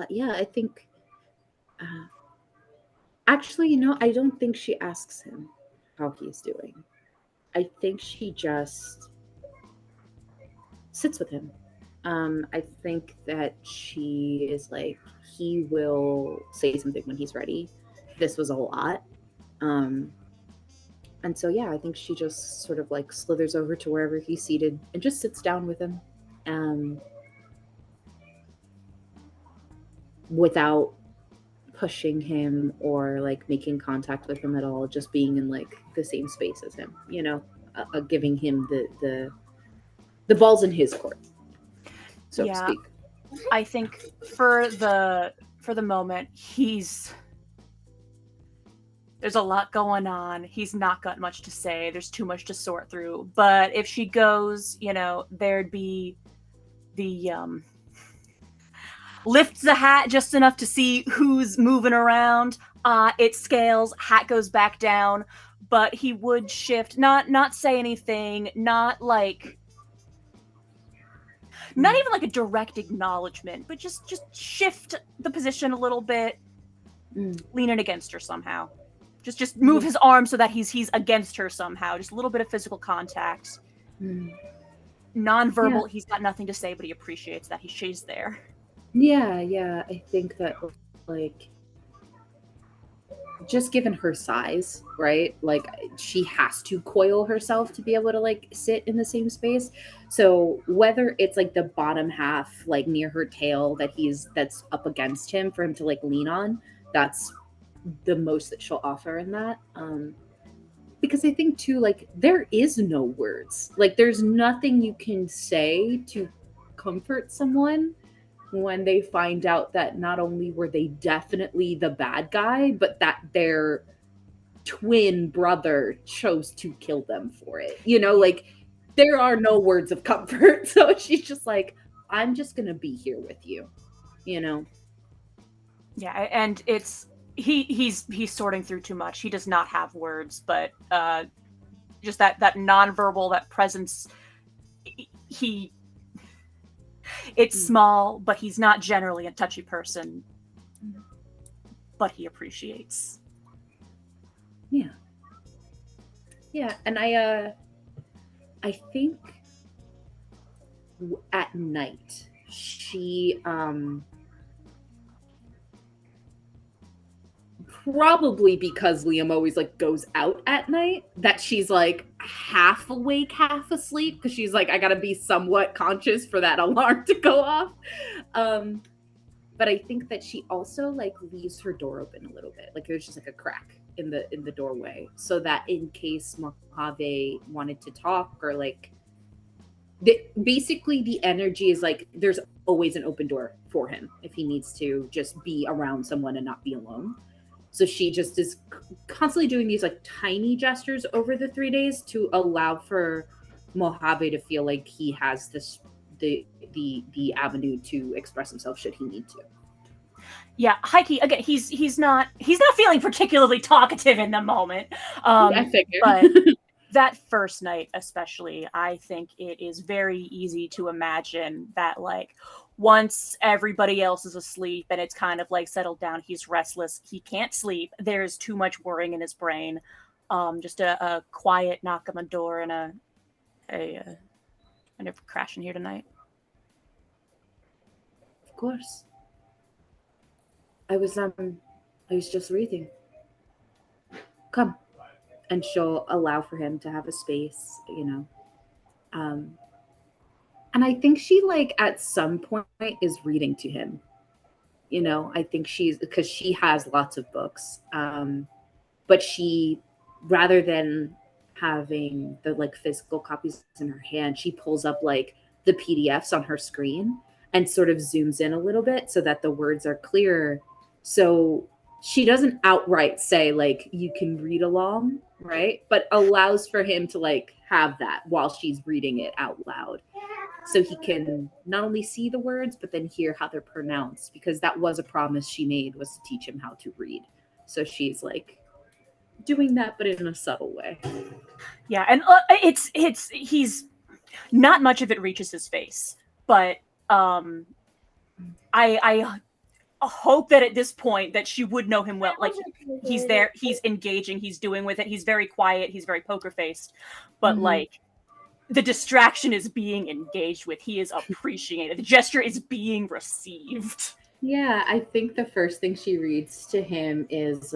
S8: Yeah, I think. Actually, I don't think she asks him how he's doing. I think she just sits with him. I think that she is like, he will say something when he's ready. This was a lot. And so, yeah, I think she just sort of like slithers over to wherever he's seated and just sits down with him. Without pushing him or like making contact with him at all, just being in like the same space as him, giving him the balls in his court, so to speak.
S6: I think for the moment, there's a lot going on. He's not got much to say. There's too much to sort through. But if she goes, there'd be the lifts the hat just enough to see who's moving around. It scales, hat goes back down, but he would shift, not say anything, not even like a direct acknowledgement, but just shift the position a little bit, lean in against her somehow. Just move his arm so that he's against her somehow. Just a little bit of physical contact. Non-verbal, he's got nothing to say, but he appreciates that she's there.
S8: Yeah, I think that, like, just given her size, right? Like, she has to coil herself to be able to, like, sit in the same space. So whether it's, like, the bottom half, like, near her tail that's up against him for him to, like, lean on, that's the most that she'll offer in that. Because I think, too, like, there is no words. Like, there's nothing you can say to comfort someone when they find out that not only were they definitely the bad guy, but that their twin brother chose to kill them for it. Like, there are no words of comfort. So she's just like, I'm just gonna be here with you,
S6: Yeah, and it's he's sorting through too much. He does not have words, but just that nonverbal, that presence. It's small, but he's not generally a touchy person. But he appreciates.
S8: Yeah. Yeah, and I think at night she probably because Liam always like goes out at night, that she's like half awake, half asleep, because she's like, I gotta be somewhat conscious for that alarm to go off. But I think that she also like leaves her door open a little bit. Like there's just like a crack in the doorway, so that in case Mojave wanted to talk, or like basically the energy is like there's always an open door for him if he needs to just be around someone and not be alone. So she just is constantly doing these like tiny gestures over the 3 days to allow for Mojave to feel like he has this the avenue to express himself should he need to.
S6: Yeah, Heike, again, he's not feeling particularly talkative in the moment.
S8: I figured.
S6: But that first night especially, I think it is very easy to imagine that like once everybody else is asleep and it's kind of like settled down, he's restless, he can't sleep, there's too much worrying in his brain. Just a quiet knock on the door and a crash in here tonight.
S8: Of course. I was just reading. Come. And she'll allow for him to have a space, you know. And I think she like at some point is reading to him. You know, I think because she has lots of books. But she, rather than having the like physical copies in her hand, she pulls up like the PDFs on her screen and sort of zooms in a little bit so that the words are clearer. So she doesn't outright say like you can read along, right? But allows for him to like have that while she's reading it out loud. So he can not only see the words, but then hear how they're pronounced, because that was a promise she made, was to teach him how to read. So she's like doing that, but in a subtle way.
S6: Yeah, and he's not much of it reaches his face, but I hope that at this point that she would know him well. Like he's there, he's engaging, he's doing with it. He's very quiet, he's very poker faced, but like the distraction is being engaged with. He is appreciated. The gesture is being received.
S8: Yeah, I think the first thing she reads to him is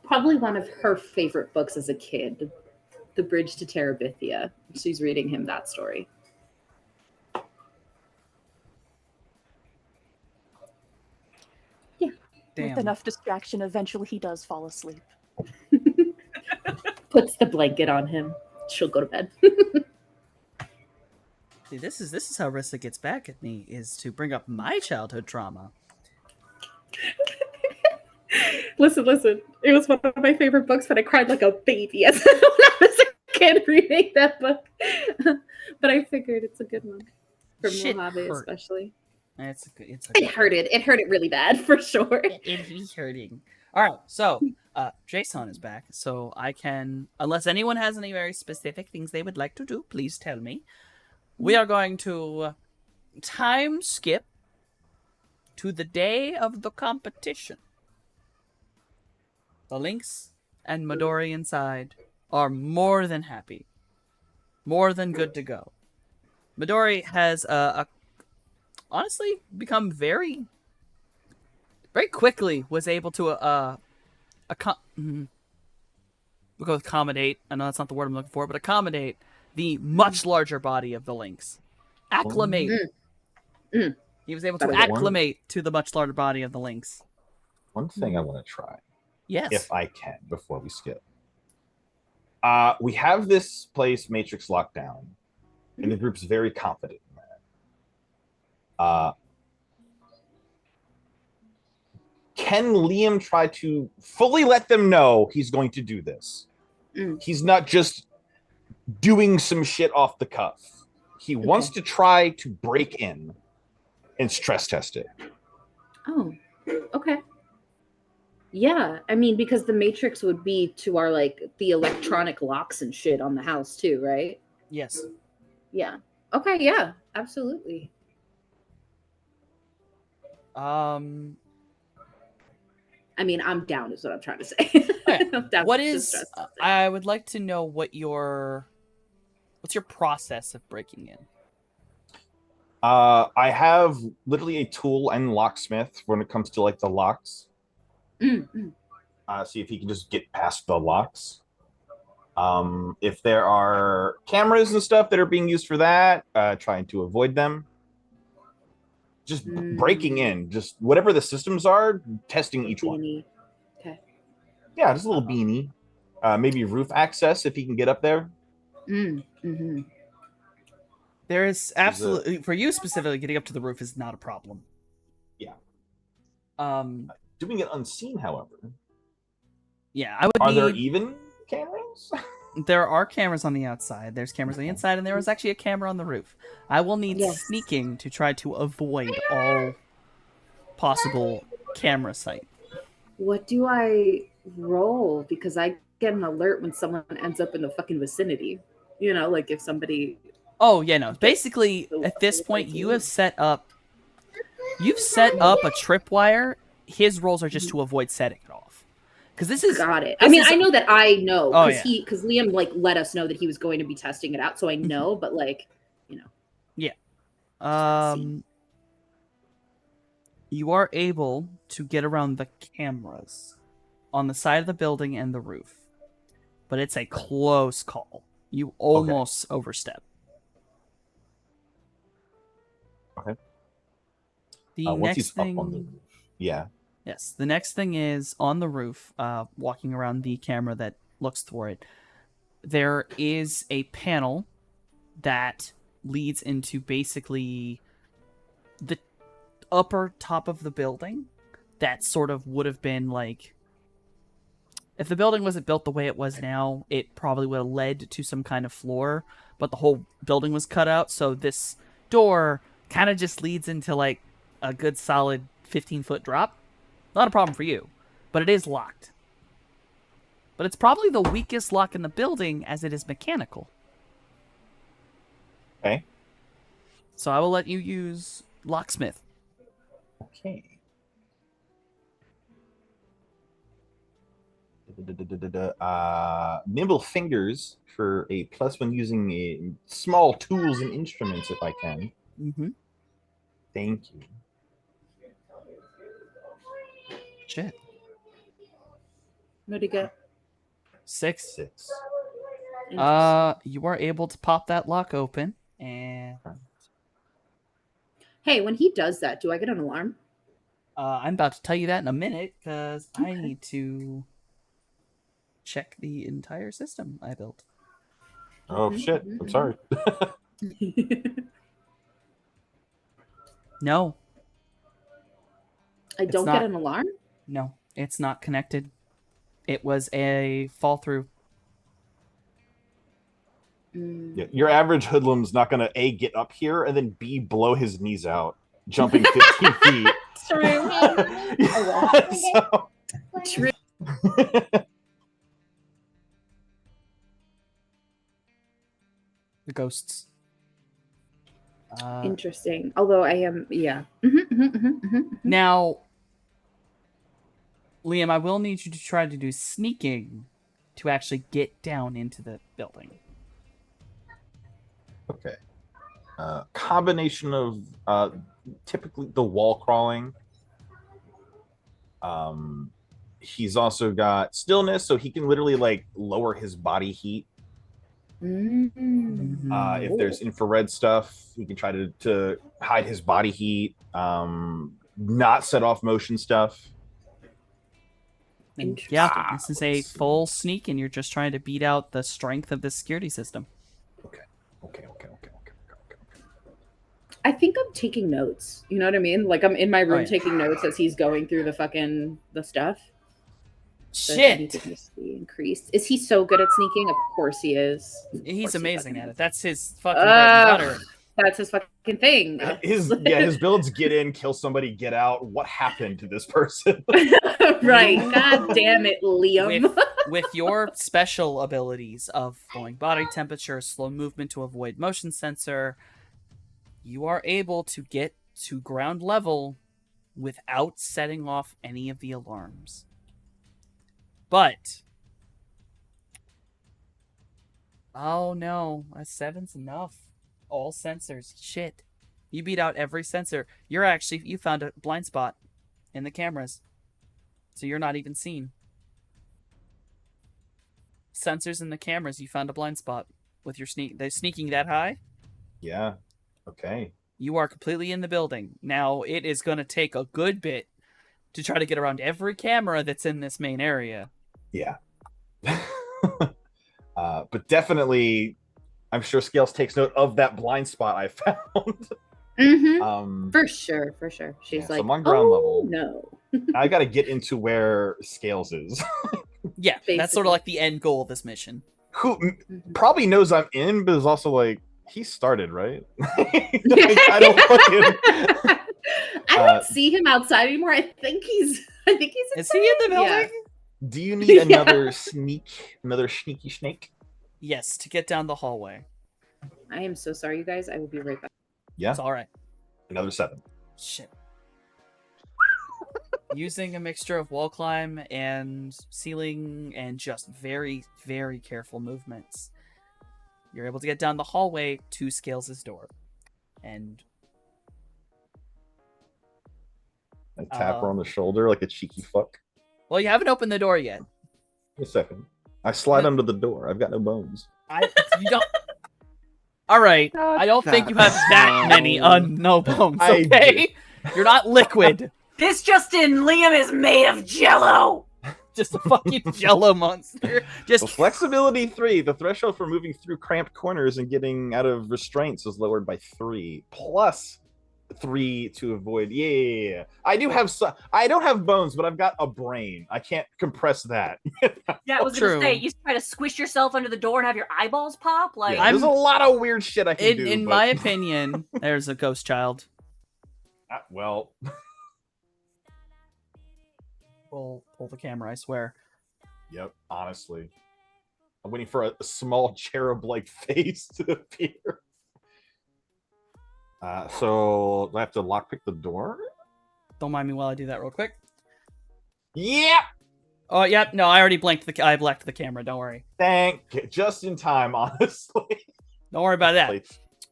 S8: probably one of her favorite books as a kid, The Bridge to Terabithia. She's reading him that story. Yeah.
S1: Damn.
S6: With enough distraction, eventually he does fall asleep.
S8: Puts the blanket on him. She'll go to bed.
S1: See, this is how Rissa gets back at me, is to bring up my childhood trauma.
S8: Listen. It was one of my favorite books, but I cried like a baby when I was a kid reading that book. But I figured it's a good one. For
S1: Shit
S8: Mojave,
S1: hurt.
S8: especially.
S1: It
S8: hurted. It hurted really bad, for sure.
S1: It's hurting. All right, so Jason is back, so I can, unless anyone has any very specific things they would like to do, please tell me. We are going to time skip to the day of the competition. The Lynx and Midori inside are more than happy, more than good to go. Midori has honestly become very quickly was able to we'll go with accommodate. I know that's not the word I'm looking for, but accommodate the much larger body of the Lynx. Acclimate. He was able to acclimate to the much larger body of the Lynx.
S4: One thing I want to try,
S1: Yes.
S4: if I can, before we skip. We have this place Matrix locked down, and the group's very confident in that. Can Liam try to fully let them know he's going to do this? He's not just doing some shit off the cuff. He wants to try to break in and stress test it.
S8: Oh, okay. Yeah, I mean, because the Matrix would be to our like the electronic locks and shit on the house too, right?
S1: Yes.
S8: Yeah. Okay. Yeah. Absolutely.
S1: Um.
S8: I mean, I'm down, is what I'm trying to say.
S1: Okay.
S8: I'm down
S1: What
S8: with
S1: is?
S8: distress.
S1: I would like to know what's your process of breaking in.
S4: I have literally a tool and locksmith when it comes to like the locks. See if he can just get past the locks. If there are cameras and stuff that are being used for that, trying to avoid them. Just breaking in, just whatever the systems are, testing each one.
S8: Beanie. Okay.
S4: Yeah, just a little beanie. Maybe roof access if he can get up there.
S8: Mm-hmm.
S1: There is absolutely for you specifically getting up to the roof is not a problem.
S4: Yeah.
S1: Doing
S4: it unseen, however.
S1: Yeah, I would.
S4: Are there even cameras?
S1: There are cameras on the outside. There's cameras on the inside, and there is actually a camera on the roof. I will need sneaking to try to avoid all possible camera sight.
S8: What do I roll? Because I get an alert when someone ends up in the fucking vicinity. You know, like if somebody.
S1: Oh yeah, no. Basically, at this point, you've set up a tripwire. His rolls are just to avoid setting it off. Because this is
S8: got it. I mean, I know that I know because Liam like let us know that he was going to be testing it out, so I know. But like, you know.
S1: Yeah. You are able to get around the cameras on the side of the building and the roof, but it's a close call. You almost overstep.
S4: Okay.
S1: The
S4: once
S1: next
S4: he's
S1: thing,
S4: up on the roof. Yeah.
S1: Yes, the next thing is on the roof, walking around the camera that looks toward it. There is a panel that leads into basically the upper top of the building that sort of would have been like, if the building wasn't built the way it was now, it probably would have led to some kind of floor, but the whole building was cut out, so this door kind of just leads into like a good solid 15-foot drop. Not a problem for you, but it is locked. But it's probably the weakest lock in the building as it is mechanical.
S4: Okay.
S1: So I will let you use locksmith.
S4: Okay. Nimble fingers for a +1 using small tools and instruments if I can.
S1: Mm-hmm.
S4: Thank you.
S1: Shit.
S8: What do you get?
S1: 6.
S4: 6.
S1: You are able to pop that lock open, and
S8: hey, when he does that, do I get an alarm?
S1: I'm about to tell you that in a minute because I need to check the entire system I built.
S4: Oh shit! I'm sorry.
S1: No.
S8: I don't get an alarm?
S1: No, it's not connected. It was a fall through.
S4: Yeah, your average hoodlum's not gonna A, get up here, and then B, blow his knees out, jumping 15 feet.
S8: True. True.
S1: The ghosts.
S8: Interesting. Although I am, yeah.
S1: Now, Liam, I will need you to try to do sneaking to actually get down into the building.
S4: Okay. Combination of typically the wall crawling. He's also got stillness, so he can literally like lower his body heat. If there's infrared stuff, he can try to hide his body heat. Not set off motion stuff.
S1: And yeah, this is a full sneak, and you're just trying to beat out the strength of the security system.
S4: Okay.
S8: I think I'm taking notes. You know what I mean? Like I'm in my room taking notes as he's going through the stuff.
S1: Shit.
S8: Increased. Is he so good at sneaking? Of course he is.
S1: He's amazing at it. That's his fucking bread and butter.
S8: That's his fucking thing.
S4: His builds get in, kill somebody, get out. What happened to this person?
S8: Right. God damn it, Liam.
S1: With your special abilities of lowering body temperature, slow movement to avoid motion sensor, you are able to get to ground level without setting off any of the alarms. But oh no, a 7's enough. All sensors. Shit. You beat out every sensor. You found a blind spot in the cameras. So you're not even seen. Sensors in the cameras, you found a blind spot with your they're sneaking that high.
S4: Yeah. Okay.
S1: You are completely in the building. Now it is going to take a good bit to try to get around every camera that's in this main area.
S4: Yeah. But definitely, I'm sure Scales takes note of that blind spot I found.
S8: For sure. She's like,
S4: so I'm on ground level.
S8: No.
S4: I got to get into where Scales is.
S1: Yeah,
S8: Basically.
S1: that's sort of like the end goal of this mission.
S4: Who probably knows I'm in, but is also like, he started, right? I don't fucking...
S8: I don't see him outside anymore. I think he's
S1: Is he in the building?
S8: Yeah.
S4: Do you need another sneaky snake?
S1: Yes, to get down the hallway.
S8: I am so sorry, you guys. I will be right back.
S4: Yeah.
S1: It's all right.
S4: Another 7.
S1: Shit. Using a mixture of wall climb and ceiling and just very, very careful movements, you're able to get down the hallway to Scales' door. And
S4: I tap her on the shoulder like a cheeky fuck.
S1: well, you haven't opened the door yet.
S4: A second. I slide under the door. I've got no bones.
S1: You don't. All right. I don't think you have that many no bones.
S4: I
S1: Okay, you're not liquid.
S6: This Justin Liam is made of jello.
S1: Just a fucking Jello monster. Just
S4: So flexibility 3. The threshold for moving through cramped corners and getting out of restraints is lowered by 3. Plus 3 to avoid. Yeah. I don't have bones, but I've got a brain. I can't compress that.
S6: Yeah, I was
S1: True.
S6: gonna say, you try to squish yourself under the door and have your eyeballs pop. Like,
S4: Yeah, there's a lot of weird shit I can do.
S1: in
S4: but-
S1: my opinion, there's a ghost child.
S4: well,
S1: We'll pull the camera, I swear.
S4: yep. Honestly, I'm waiting for a small cherub-like face to appear. So do I have to lockpick the door?
S1: Don't mind me while I do that real quick.
S4: Yeah.
S1: Oh, yep. No, I already blanked I blacked the camera. Don't worry.
S4: Just in time, honestly.
S1: Don't worry about that.
S4: Like,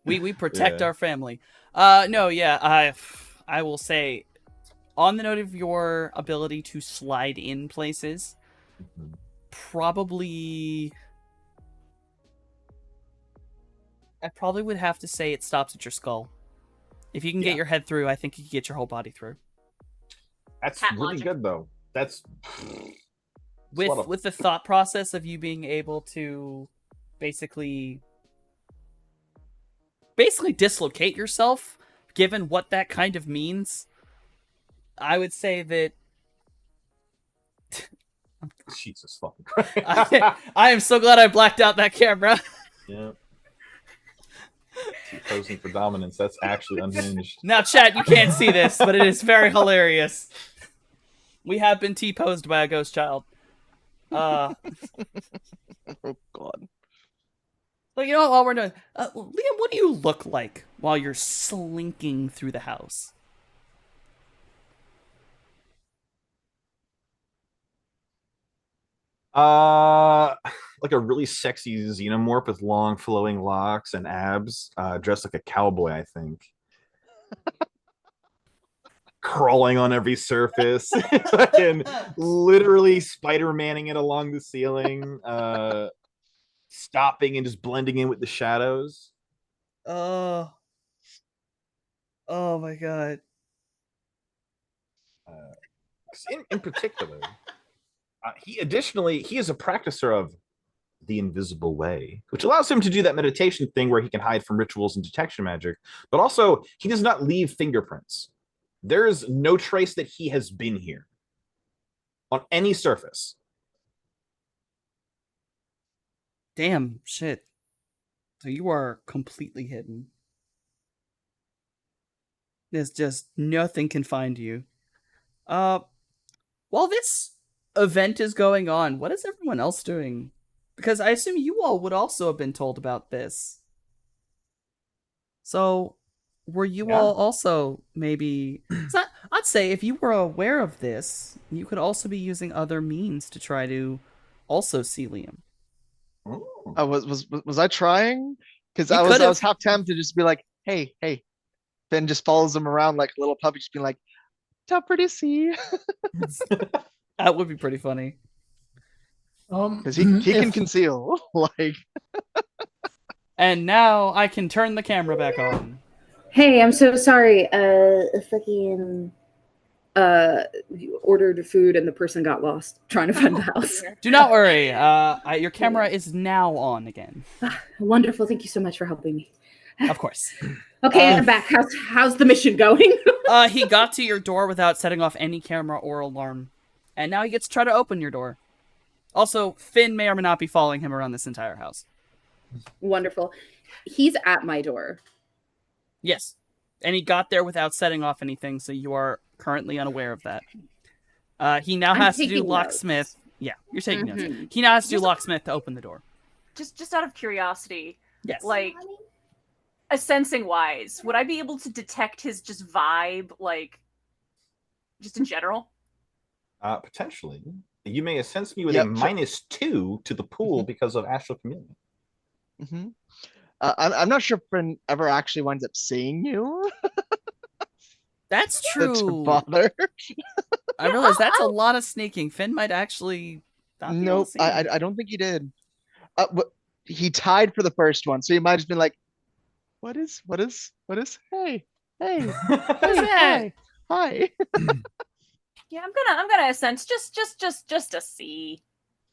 S1: We protect
S4: Yeah.
S1: our family. No, yeah. I will say, on the note of your ability to slide in places, probably. I probably would have to say it stops at your skull. If you can get
S4: Yeah.
S1: your head through, I think you can get your whole body through.
S4: That's
S6: Cat
S4: really
S6: logic.
S4: good, though. That's
S1: With
S4: lot of-
S1: with the thought process of you being able to basically dislocate yourself, given what that kind of means, I would say that
S4: Jesus fucking Christ.
S1: I am so glad I blacked out that camera.
S4: Yeah. Posing for dominance. That's actually unhinged.
S1: Now, chat, you can't see this, but it is very hilarious. We have been T-posed by a ghost child.
S5: Oh God.
S1: Well, you know what, while we're doing, Liam, what do you look like while you're slinking through the house?
S4: Like a really sexy xenomorph with long flowing locks and abs, dressed like a cowboy, I think. Crawling on every surface, fucking literally Spider-Manning it along the ceiling, stopping and just blending in with the shadows.
S1: Oh my god.
S4: In particular, he is a practicer of the invisible way, which allows him to do that meditation thing where he can hide from rituals and detection magic, but also he does not leave fingerprints. There is no trace that he has been here on any surface.
S1: Damn, shit. So you are completely hidden. There's just nothing can find you. While this event is going on, what is everyone else doing? Because I assume you all would also have been told about this. So, were you all also maybe... I'd say if you were aware of this, you could also be using other means to try to also see Liam.
S5: Was I trying? Because
S1: You
S5: I was
S1: could've.
S5: half tempted to just be like, hey. Then just follows him around like a little puppy, just being like, "Top pretty see,"
S1: That would be pretty funny.
S5: because he can conceal. Like,
S1: And now I can turn the camera back on.
S8: Hey, I'm so sorry. Fucking you ordered food and the person got lost trying to find the house.
S1: Do not worry. Your camera is now on again.
S8: Wonderful. Thank you so much for helping me.
S1: Of course.
S8: Okay, I'm back. How's the mission going?
S1: He got to your door without setting off any camera or alarm. And now he gets to try to open your door. Also, Finn may or may not be following him around this entire house.
S8: Wonderful. He's at my door.
S1: Yes. And he got there without setting off anything, so you are currently unaware of that. He now has to do
S8: taking
S1: locksmith.
S8: notes.
S1: Yeah, you're taking
S8: Mhm.
S1: notes. He now has to do locksmith to open the door.
S6: Just out of curiosity,
S1: Yes.
S6: like, sensing wise, would I be able to detect his just vibe, like, just in general?
S4: Potentially. You may have sensed me with
S5: Yep,
S4: a
S5: sure.
S4: -2 to the pool because of Astral Chameleon.
S5: hmm I'm not sure if Finn ever actually winds up seeing you.
S1: That's
S5: To
S1: true.
S5: bother.
S1: I realize that's a lot of sneaking. Finn might actually not be able
S5: Nope,
S1: to see him.
S5: I don't think he did. He tied for the first one, so he might have been like, what is? Hey,
S1: that?
S5: hi.
S6: Yeah, I'm gonna sense just to see.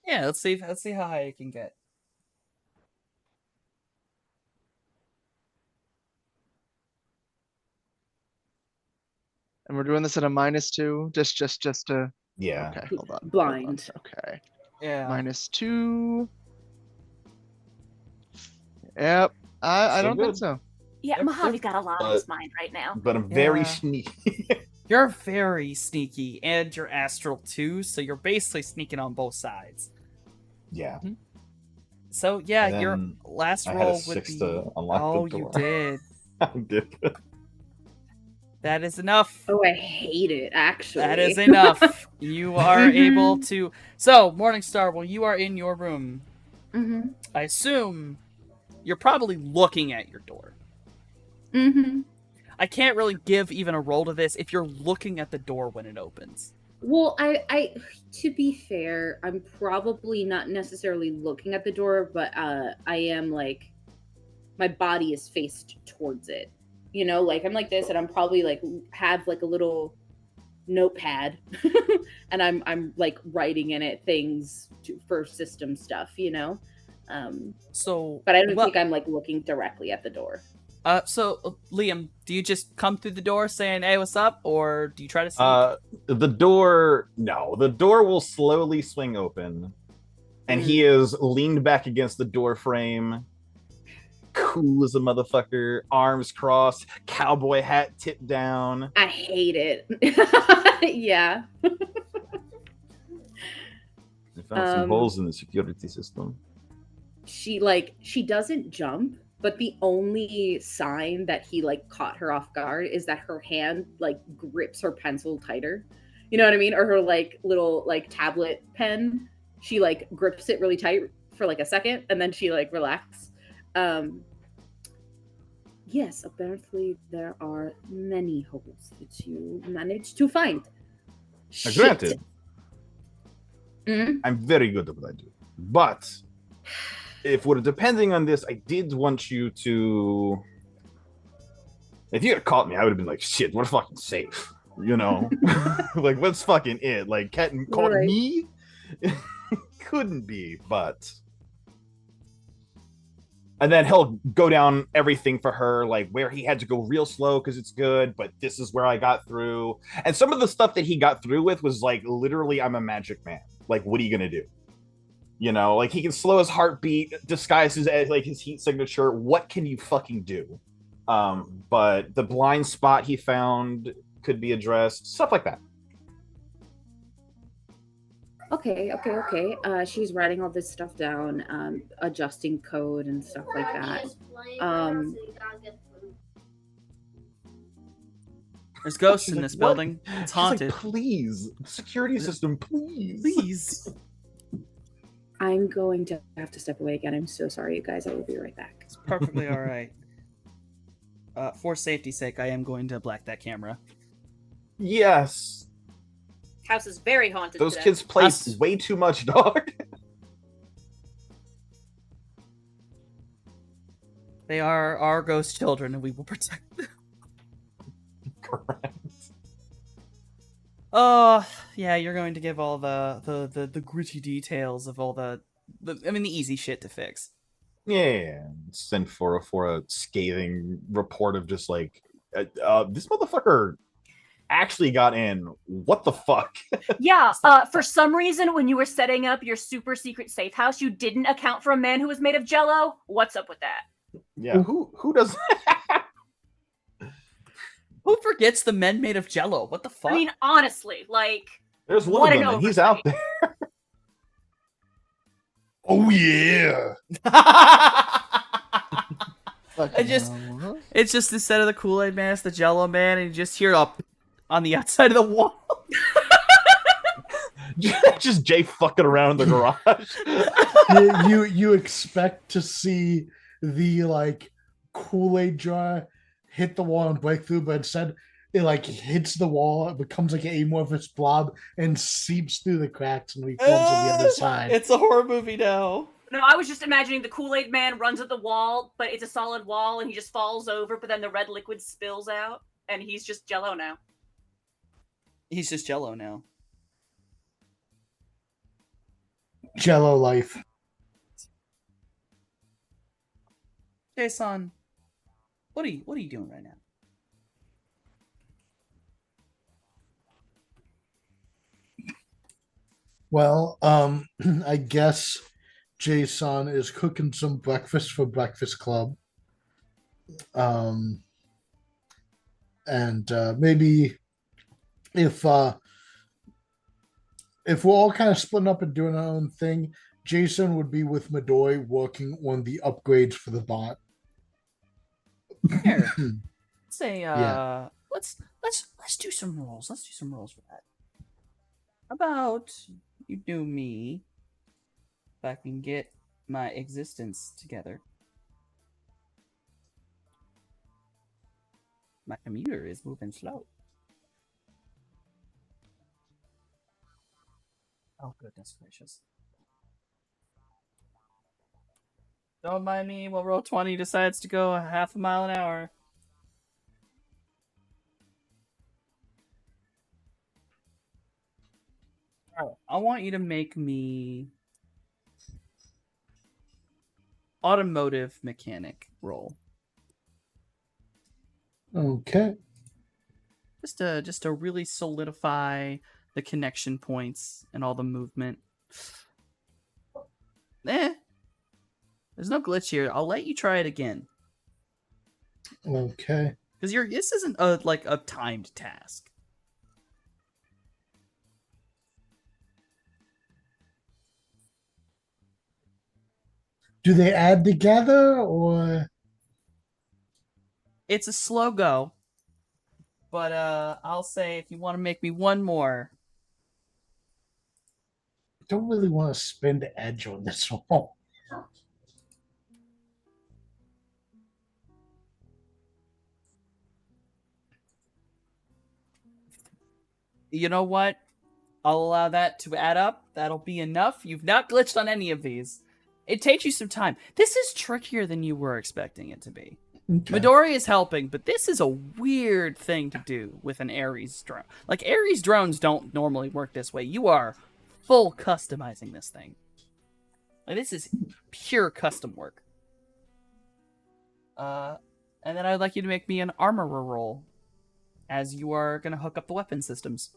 S1: Yeah, let's see how high it can get.
S5: And we're doing this at a -2, just to.
S4: Yeah.
S5: Okay, hold on.
S8: Blind.
S5: Okay,
S1: Yeah.
S5: -2. Yep, I
S4: So
S5: don't think
S4: good.
S5: so.
S6: Yeah,
S1: Yep,
S6: Mojave's got a lot on
S4: but-
S6: his mind right now.
S4: But I'm very
S1: Yeah.
S4: sneaky.
S1: You're very sneaky, and you're astral too, so you're basically sneaking on both sides.
S4: Yeah.
S1: So yeah,
S4: And
S1: your
S4: then
S1: last
S4: I had a
S1: roll would
S4: 6
S1: be.
S4: to unlock
S1: Oh,
S4: the
S1: you
S4: door.
S1: did.
S4: I did.
S1: That is enough.
S8: Oh, I hate it, actually.
S1: That is enough. You are able to. So, Morningstar, when you are in your room,
S8: Mm-hmm.
S1: I assume you're probably looking at your door.
S8: Mm-hmm.
S1: I can't really give even a roll to this if you're looking at the door when it opens.
S8: Well, I to be fair, I'm probably not necessarily looking at the door, but I am like my body is faced towards it. You know, like I'm like this and I'm probably like have like a little notepad and I'm like writing in it things for system stuff, you know.
S1: So,
S8: But I don't
S1: well,
S8: think I'm like looking directly at the door.
S1: Liam, do you just come through the door saying, "Hey, what's up," or do you try to sneak?
S4: The door will slowly swing open, and he is leaned back against the door frame, cool as a motherfucker, arms crossed, cowboy hat tipped down.
S8: I hate it. Yeah.
S4: I found some holes in the security system.
S8: She doesn't jump, but the only sign that he like caught her off guard is that her hand like grips her pencil tighter. You know what I mean? Or her like little like tablet pen. She like grips it really tight for like a second and then she like relaxes. Yes, apparently there are many holes that you managed to find.
S4: Now,
S8: Shit.
S4: granted,
S8: Mhm.
S4: I'm very good at what I do, but if we're depending on this, I did want you to. If you had caught me, I would have been like, "Shit, we're fucking safe," you know. Like, what's fucking it? Like, caught
S8: Right.
S4: me? Couldn't be, but. And then he'll go down everything for her, like where he had to go real slow because it's good, but this is where I got through. And some of the stuff that he got through with was like, literally, I'm a magic man. Like, what are you gonna do? You know, like he can slow his heartbeat, disguise his like his heat signature. What can you fucking do? But the blind spot he found could be addressed, stuff like that.
S8: Okay. She's writing all this stuff down, adjusting code and stuff like that.
S1: There's ghosts in
S4: Like,
S1: this
S4: what?
S1: building. It's
S4: She's like,
S1: haunted.
S4: please, security system, please.
S1: Please.
S8: I'm going to have to step away again. I'm so sorry, you guys. I will be right back.
S1: It's perfectly all right. For safety's sake, I am going to black that camera.
S4: Yes.
S6: House is very haunted.
S4: Those
S6: today.
S4: kids play
S1: Us-
S4: way too much, dog.
S1: They are our ghost children, and we will protect them.
S4: Correct.
S1: Oh, yeah, you're going to give all the gritty details of all the easy shit to fix.
S4: Yeah, sent for a scathing report of just like, this motherfucker actually got in. What the fuck?
S6: Yeah, for some reason, when you were setting up your super secret safe house, you didn't account for a man who was made of jello. What's up with that?
S4: Yeah, who does that?
S1: Who forgets the men made of jello? What the fuck?
S6: I mean, honestly, like,
S4: There's one
S6: what
S4: of
S6: an
S4: them, and he's out
S6: oversight.
S4: there.
S3: Oh yeah.
S5: Fucking
S1: just-
S5: hell.
S1: It's just instead of the Kool-Aid man, it's the jello man, and you just hear it up on the outside of the wall.
S4: Just Jay fucking around in the garage.
S3: you expect to see the like Kool-Aid jar hit the wall and break through, but instead it like hits the wall, it becomes like an amorphous blob and seeps through the cracks and reforms on the other side.
S1: It's a horror movie now.
S6: No, I was just imagining the Kool-Aid man runs at the wall, but it's a solid wall, and he just falls over, but then the red liquid spills out, and he's just jello now.
S1: He's just jello now.
S3: Jello life.
S1: Jason, what are you doing right now?
S3: Well, I guess Jason is cooking some breakfast for Breakfast Club. And maybe if we're all kind of splitting up and doing our own thing, Jason would be with Midori working on the upgrades for the bot.
S1: Here. Say,
S3: Yeah.
S1: let's do some rolls. Let's do some rolls for that. How about you do me if I can get my existence together. My computer is moving slow. Oh, goodness gracious. Don't mind me, well, roll 20 decides to go a half a mile an hour. Alright, I want you to make me automotive mechanic roll.
S3: Okay.
S1: Just to really solidify the connection points and all the movement. There's no glitch here. I'll let you try it again.
S3: Okay.
S1: Because this isn't a timed task.
S3: Do they add together or
S1: It's a slow go. But I'll say if you want to make me one more.
S3: don't really want to spend edge on this one?
S1: You know what? I'll allow that to add up. That'll be enough. You've not glitched on any of these. It takes you some time. This is trickier than you were expecting it to be.
S3: Okay.
S1: Midori is helping, but this is a weird thing to do with an Ares drone. Like, Ares drones don't normally work this way. You are full customizing this thing. Like, this is pure custom work. And then I'd like you to make me an armorer roll, as you are going to hook up the weapon systems.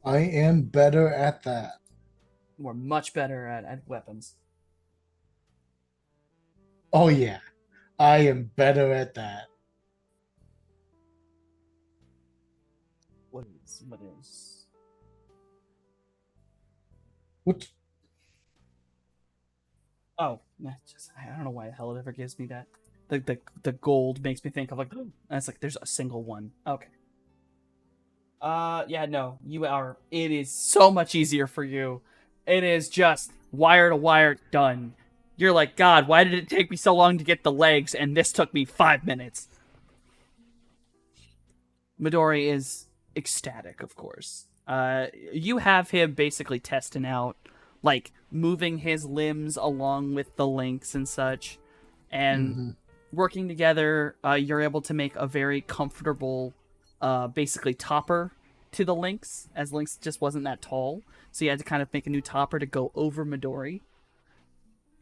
S3: I am better at that.
S1: You are much better at weapons.
S3: Oh yeah. I am better at that.
S1: What is?
S3: What?
S1: Oh, I don't know why the hell it ever gives me that. The gold makes me think of like, and it's like there's a single one. Okay. Yeah, no, you are. It is so much easier for you. It is just wire to wire done. You're like, God, why did it take me so long to get the legs, and this took me 5 minutes? Midori is ecstatic, of course. You have him basically testing out, like, moving his limbs along with the links and such, and working together, you're able to make a very comfortable, basically topper to the links, as Lynx just wasn't that tall, so you had to kind of make a new topper to go over Midori.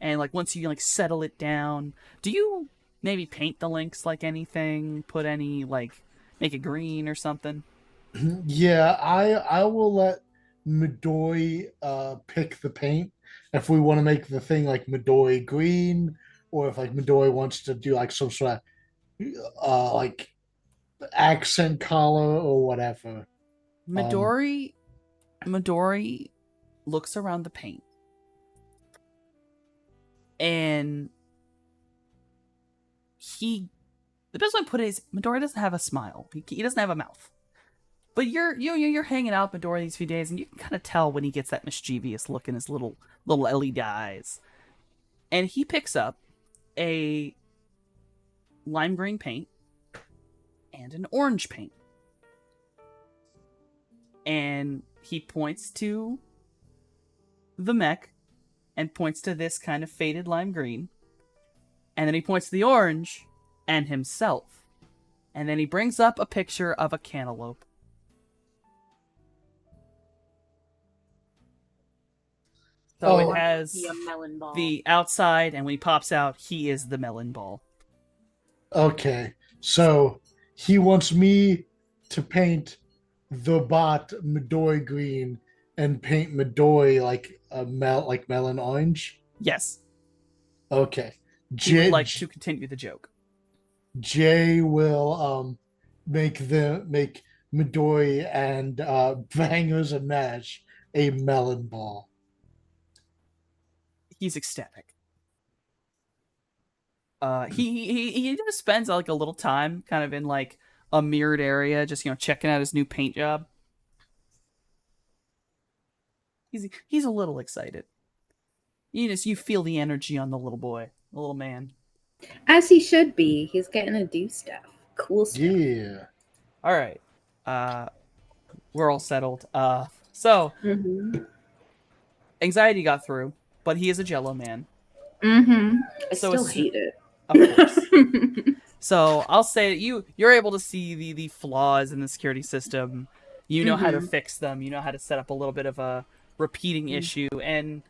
S1: And like once you like settle it down, do you maybe paint the links like anything? Put any like make it green or something?
S3: Yeah, I will let Midori pick the paint if we want to make the thing like Midori green, or if like Midori wants to do like some sort of like accent color or whatever.
S1: Midori looks around the paint. And the best way to put it is Midori doesn't have a smile. He doesn't have a mouth. But you're hanging out with Midori these few days, and you can kind of tell when he gets that mischievous look in his little LED eyes. And he picks up a lime green paint and an orange paint. And he points to the mech and points to this kind of faded lime green. And then he points to the orange and himself. And then he brings up a picture of a cantaloupe. So it has
S6: Be a melon ball.
S1: the outside, and when he pops out, he is the melon ball.
S3: Okay, so he wants me to paint the bot Midori green and paint Midori like melon orange.
S1: Yes.
S3: Okay.
S1: He would like to continue the joke.
S3: Jay will make Midori and Bangers and Mash a melon ball.
S1: He's ecstatic. He just spends like a little time kind of in like a mirrored area, just checking out his new paint job. He's a little excited. You feel the energy on the little boy, the little man.
S8: As he should be. He's getting to do stuff. Cool stuff.
S3: Yeah.
S1: All right. We're all settled. So anxiety got through, but he is a Jello man.
S8: I
S1: So
S8: still
S1: it's-
S8: hate it.
S1: Of course. So I'll say that you're able to see the flaws in the security system. You know how to fix them. You know how to set up a little bit of a repeating issue, and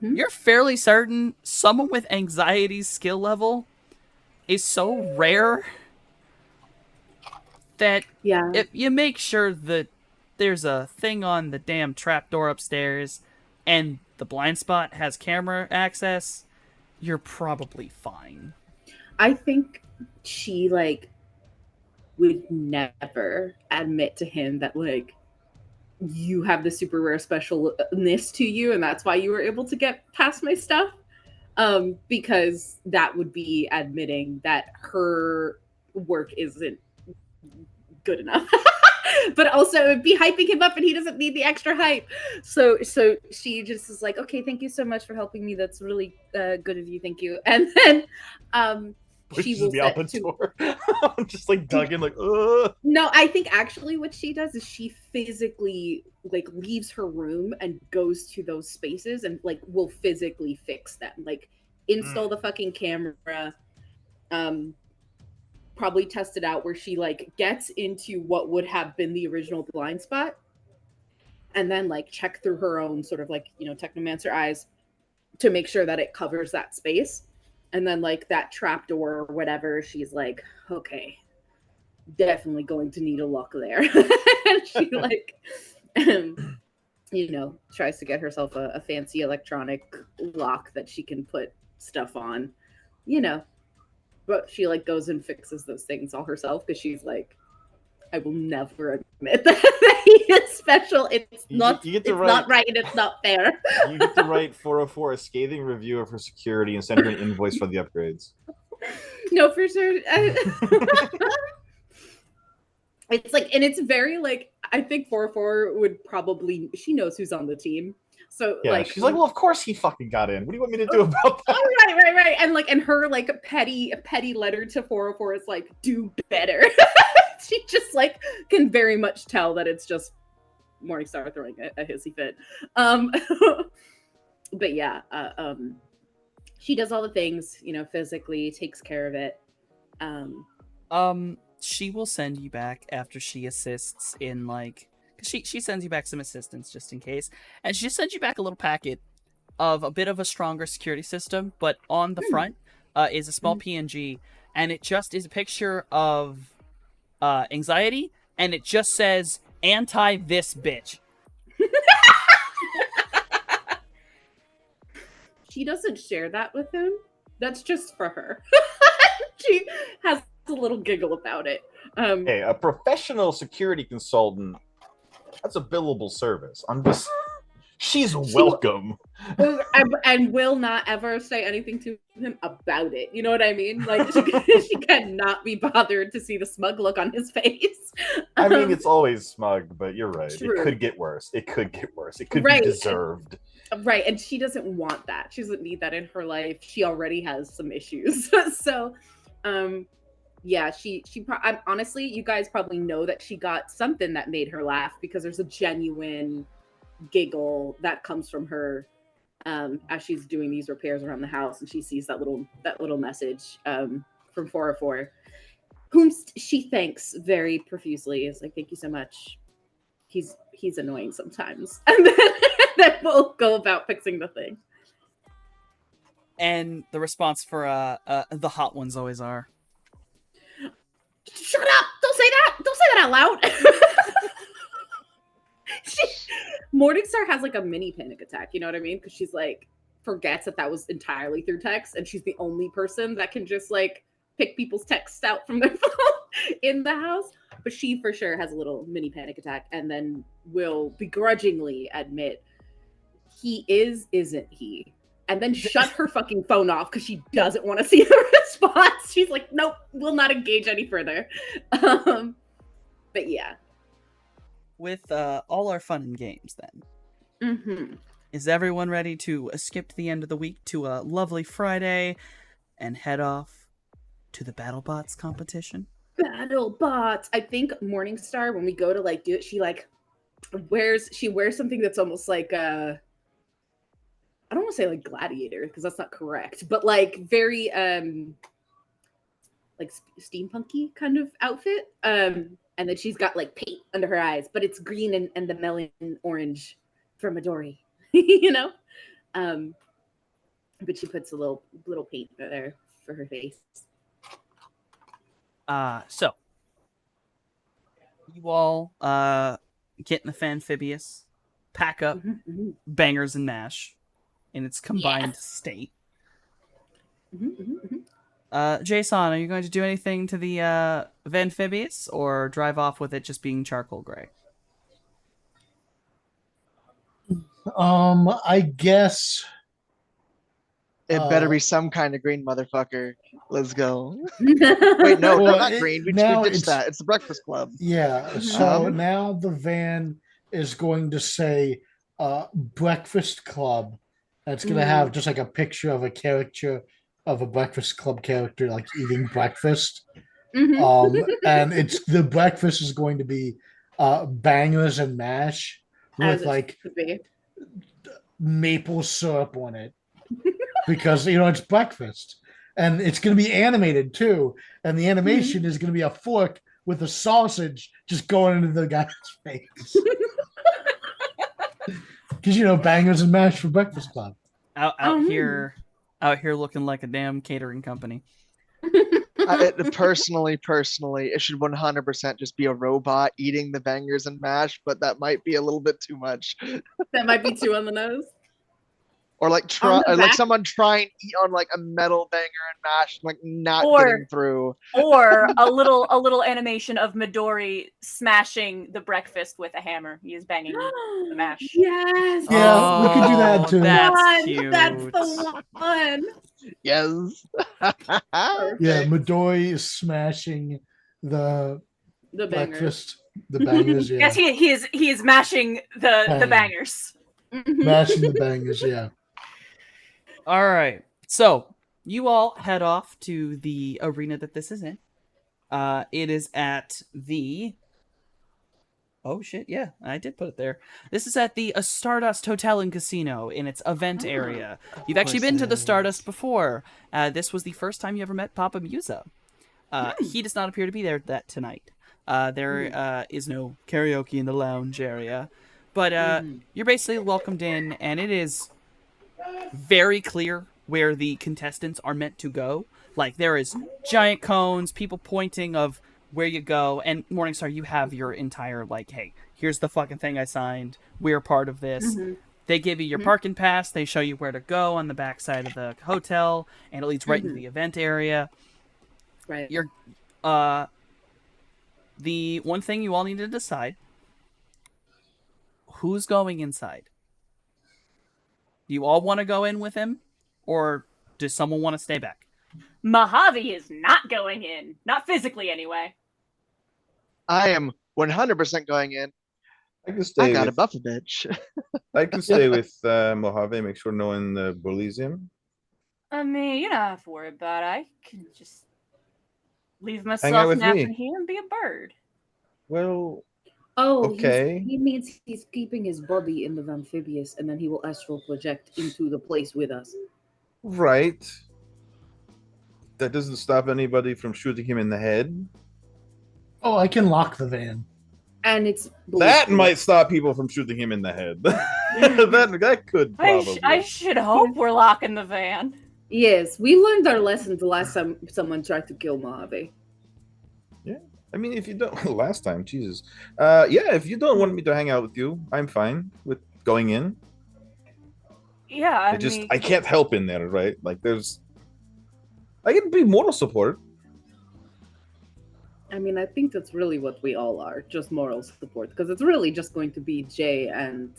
S1: you're fairly certain someone with anxiety's skill level is so rare that if you make sure that there's a thing on the damn trapdoor upstairs and the blind spot has camera access, you're probably fine.
S8: I think she would never admit to him that you have the super rare specialness to you, and that's why you were able to get past my stuff. Because that would be admitting that her work isn't good enough. But also it would be hyping him up, and he doesn't need the extra hype. So she just is like, okay, thank you so much for helping me. That's really good of you. Thank you. And then she will
S7: be out the door. I'm just dug in ugh.
S8: No, I think actually what she does is she physically leaves her room and goes to those spaces and will physically fix them. Install the fucking camera, probably test it out where she gets into what would have been the original blind spot, and then check through her own sort of technomancer eyes to make sure that it covers that space. And then that trapdoor or whatever, she's like, okay, definitely going to need a lock there. And she tries to get herself a fancy electronic lock that she can put stuff on, but she goes and fixes those things all herself because she's I will never admit that he is special. It's
S7: You
S8: not.
S7: get to
S8: It's
S7: write-
S8: not right, and it's not fair.
S7: You get to write 404 a scathing review of her security and send her an invoice for the upgrades.
S8: No, for sure. It's like, and it's very like, I think 4-4 would probably, she knows who's on the team. So
S7: Yeah,
S8: like,
S7: she's like, well, of course he fucking got in. What do you want me to do about that?
S8: oh, right. And like, and her like petty letter to 404 is like, do better. She just like can very much tell that it's just Morningstar throwing a hissy fit. But yeah, she does all the things, you know, physically takes care of it.
S1: She will send you back after she assists in like, cause she sends you back some assistance just in case, and she just sends you back a little packet of a bit of a stronger security system, but on the front is a small PNG, and it just is a picture of anxiety, and it just says anti this bitch.
S8: She doesn't share that with him. That's just for her. She has a little giggle about it.
S7: Hey, a professional security consultant, that's a billable service. I'm just, she's welcome.
S8: and will not ever say anything to him about it. You know what I mean? Like, she cannot be bothered to see the smug look on his face.
S7: I mean, it's always smug, but you're right.
S8: True.
S7: It could get worse. It could be
S8: Right.
S7: deserved.
S8: Right, and she doesn't want that. She doesn't need that in her life. She already has some issues. So, yeah, honestly, you guys probably know that she got something that made her laugh, because there's a genuine giggle that comes from her as she's doing these repairs around the house, and she sees that little message from 404, whom she thanks very profusely. It's like, thank you so much. He's annoying sometimes, and then we'll go about fixing the thing.
S1: And the response for the hot ones always are,
S8: Shut up! Don't say that! Don't say that out loud! Morningstar has like a mini panic attack, you know what I mean? Because she's like, forgets that was entirely through text, and she's the only person that can just like pick people's texts out from their phone in the house. But she for sure has a little mini panic attack, and then will begrudgingly admit isn't he? And then shut her fucking phone off because she doesn't want to see the response. She's like, nope, will not engage any further. But yeah.
S1: with all our fun and games then.
S8: Mm-hmm.
S1: Is everyone ready to skip the end of the week to a lovely Friday and head off to the BattleBots competition?
S8: BattleBots. I think Morningstar, when we go to like do it, she wears something that's almost like I don't want to say like gladiator because that's not correct, but like very like steampunky kind of outfit. And then she's got like paint under her eyes, but it's green and the melon orange from Midori, you know. But she puts a little paint there for her face.
S1: So you all get in the Fanphibious, pack up Bangers and Mash in its combined state. Jason, are you going to do anything to the Fanphibious or drive off with it just being charcoal gray?
S3: I guess
S5: It better be some kind of green motherfucker. Let's go. Wait,
S8: Wait,
S5: no,
S3: Well,
S5: not
S3: it-
S5: green. We
S3: now
S5: ditched
S3: it's-
S5: that. It's the Breakfast Club.
S3: Yeah. So now the van is going to say Breakfast Club. And it's going to have just like a picture of a character of a Breakfast Club character like eating breakfast. And it's the breakfast is going to be bangers and mash with like maple syrup on it because it's breakfast. And it's going to be animated too. And the animation is going to be a fork with a sausage just going into the guy's face. Because bangers and mash for Breakfast Club.
S1: Out here looking like a damn catering company.
S5: Personally, it should 100% just be a robot eating the bangers and mash, but that might be a little bit too much.
S8: That might be too on the nose.
S5: Or like
S8: On the
S5: or like
S8: back?
S5: someone trying to eat on like a metal banger and mash, like not
S6: Or-
S5: getting through.
S6: Or a little animation of Midori smashing the breakfast with a hammer. He is banging the mash.
S8: Yes.
S3: Yeah, we could do that
S1: Oh,
S3: too.
S1: That's
S8: One.
S1: cute.
S8: That's the one.
S5: Yes.
S3: Yeah, Midori is smashing the
S8: The bangers.
S3: breakfast, the bangers. Yeah,
S6: Yes, he is mashing the
S3: Bang.
S6: bangers.
S3: mashing the bangers. Yeah.
S1: All right. So you all head off to the arena that this is in. It is at the. Oh shit! Yeah, I did put it there. This is at the Stardust Hotel and Casino in its event area. You've actually
S3: course
S1: been
S3: it
S1: to the
S3: is.
S1: Stardust before. This was the first time you ever met Papa Musa. He does not appear to be there tonight. There is no karaoke in the lounge area, but you're basically welcomed in, and it is very clear where the contestants are meant to go. Like, there is giant cones, people pointing of where you go, and Morningstar, you have your entire, like, hey, here's the fucking thing I signed, we're part of this. They give you your parking pass, they show you where to go on the back side of the hotel, and it leads right into the event area.
S8: Right.
S1: You're the one thing you all need to decide: who's going inside. Do you all want to go in with him, or does someone want to stay back?
S6: Mojave is not going in. Not physically, anyway.
S5: I am 100% going in.
S7: I can
S5: I
S7: stay
S5: got a
S7: with.
S5: buffer bitch.
S7: I can stay with Mojave. Make sure no one bullies him.
S6: I mean, you don't have to worry about it. I can just leave
S7: out
S6: myself
S7: with
S6: napping
S7: me.
S6: here and be a bird.
S7: Well,
S2: Oh,
S7: Okay.
S2: he means he's keeping his body in the amphibious, and then he will astral project into the place with us.
S7: right. That doesn't stop anybody from shooting him in the head.
S3: Oh, I can lock the van.
S2: And it's
S7: That
S2: bulletproof.
S7: might stop people from shooting him in the head. that could probably.
S6: I should hope we're locking the van.
S2: Yes, we learned our lesson the last time someone tried to kill Mojave.
S7: I mean, if you don't, last time, Jesus. Yeah, if you don't want me to hang out with you, I'm fine with going in.
S6: Yeah, I mean,
S7: I can't help in there, right? Like, I can be moral support.
S2: I mean, I think that's really what we all are, just moral support, because it's really just going to be Jay and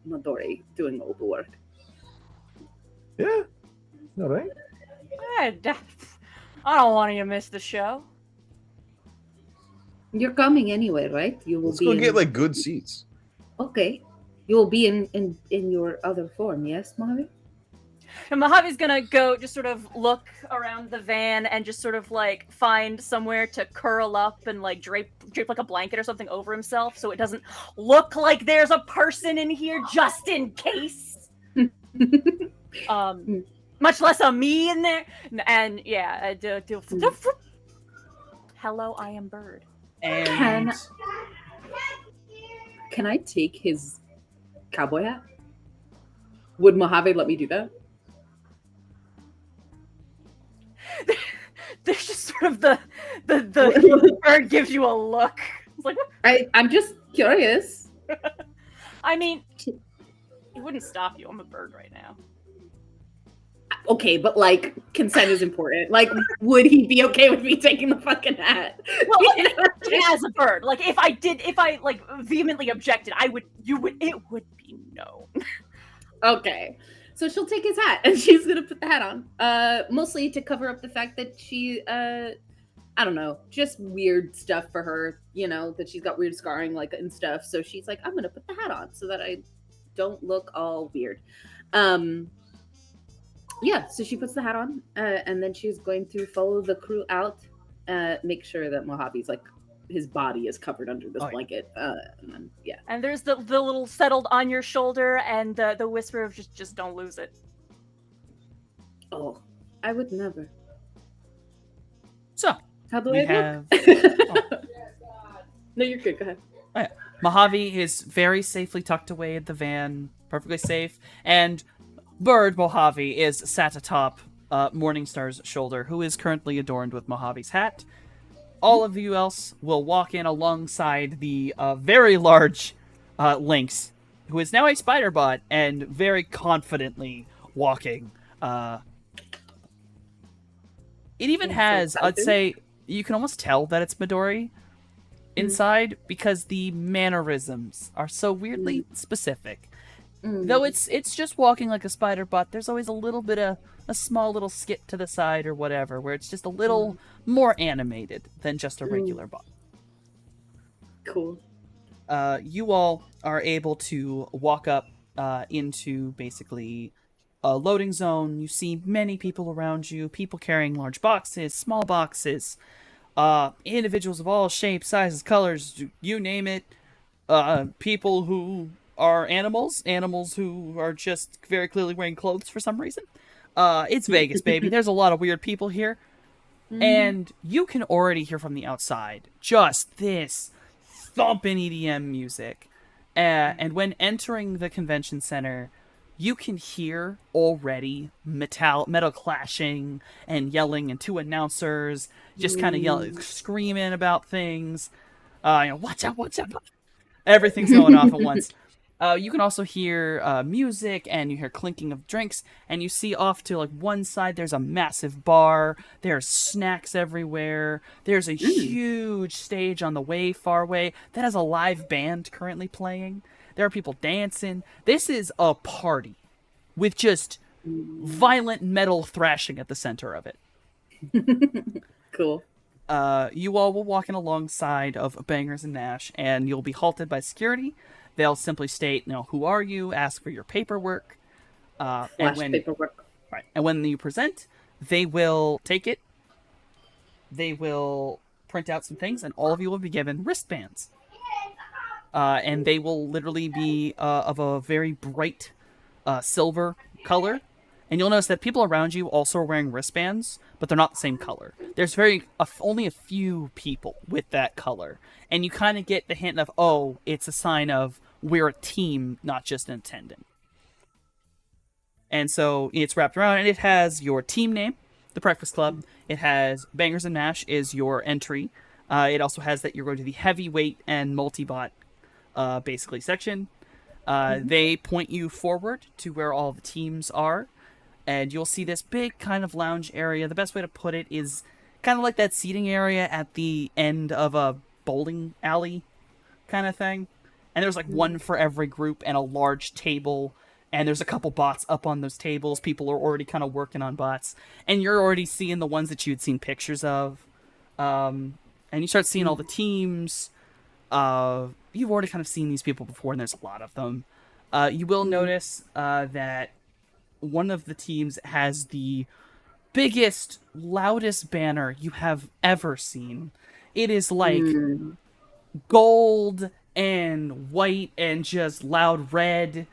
S2: Midori doing all the work.
S7: Yeah. All right.
S6: I don't want you to miss the show.
S2: You're coming anyway, right? You will
S7: Let's
S2: be
S7: go
S2: in...
S7: get like good seats.
S2: Okay. You will be in your other form, yes, Mojave?
S6: And Mojave's gonna go just sort of look around the van and just sort of like find somewhere to curl up and like drape like a blanket or something over himself so it doesn't look like there's a person in here just in case. Much less a me in there. And yeah, I do. Hello, I am Bird.
S1: And
S2: Can I take his cowboy hat? Would Mojave let me do that?
S6: There's just sort of the bird gives you a look. It's like,
S2: I'm just curious.
S6: I mean, it wouldn't stop you. I'm a bird right now.
S2: Okay, but like consent is important. Like, would he be okay with me taking the fucking hat?
S6: Well, as a bird, like if I like vehemently objected, it would be no.
S2: Okay. So she'll take his hat and she's gonna put the hat on. Mostly to cover up the fact that she I don't know, just weird stuff for her, you know, that she's got weird scarring like and stuff. So she's like, I'm gonna put the hat on so that I don't look all weird. Yeah, so she puts the hat on, and then she's going to follow the crew out, make sure that Mojave's like his body is covered under this
S1: Oh, yeah.
S2: blanket, and then yeah.
S6: And there's the little settled on your shoulder and the whisper of just don't lose it.
S2: Oh, I would never.
S1: so
S2: How do
S1: we
S2: I
S1: have
S2: look? No, you're good. Go ahead.
S1: Mojave is very safely tucked away in the van, perfectly safe, and Bird Mojave is sat atop Morningstar's shoulder, who is currently adorned with Mojave's hat. All of you else will walk in alongside the very large Lynx who is now a spider bot and very confidently walking. It even
S8: So
S1: has, I'd
S8: excited.
S1: say, you can almost tell that it's Midori inside because the mannerisms are so weirdly specific. Though it's just walking like a spider bot, there's always a little bit of a small little skit to the side or whatever, where it's just a little more animated than just a regular bot.
S8: Cool.
S1: You all are able to walk up into basically a loading zone. You see many people around you, people carrying large boxes, small boxes, individuals of all shapes, sizes, colors, you name it. People who are animals who are just very clearly wearing clothes for some reason. It's Vegas, baby. There's a lot of weird people here. And you can already hear from the outside just this thumping EDM music. And when entering the convention center, you can hear already metal clashing and yelling, and two announcers just kind of yelling, screaming about things. Watch out, watch out. Everything's going off at once. You can also hear music, and you hear clinking of drinks, and you see off to like one side there's a massive bar. There's snacks everywhere. There's a huge stage on the way far away that has a live band currently playing. There are people dancing. This is a party with just violent metal thrashing at the center of it.
S8: Cool.
S1: You all will walk in alongside of Bangers and Nash, and you'll be halted by security. They'll simply state, who are you? Ask for your paperwork.
S8: Flash paperwork.
S1: Right. And when you present, they will take it. They will print out some things, and all of you will be given wristbands. And they will literally be of a very bright silver color. And you'll notice that people around you also are wearing wristbands, but they're not the same color. There's only a few people with that color. And you kind of get the hint of, oh, it's a sign of we're a team, not just an attendant. And so it's wrapped around, and it has your team name, the Breakfast Club. It has Bangers and Mash is your entry. It also has that you're going to the heavyweight and multi-bot basically section. They point you forward to where all the teams are, and you'll see this big kind of lounge area. The best way to put it is kind of like that seating area at the end of a bowling alley kind of thing. And there's like one for every group and a large table, and there's a couple bots up on those tables. People are already kind of working on bots, and you're already seeing the ones that you had seen pictures of. And you start seeing all the teams. You've already kind of seen these people before, and there's a lot of them. You will notice that one of the teams has the biggest, loudest banner you have ever seen. It is like gold and white and just loud red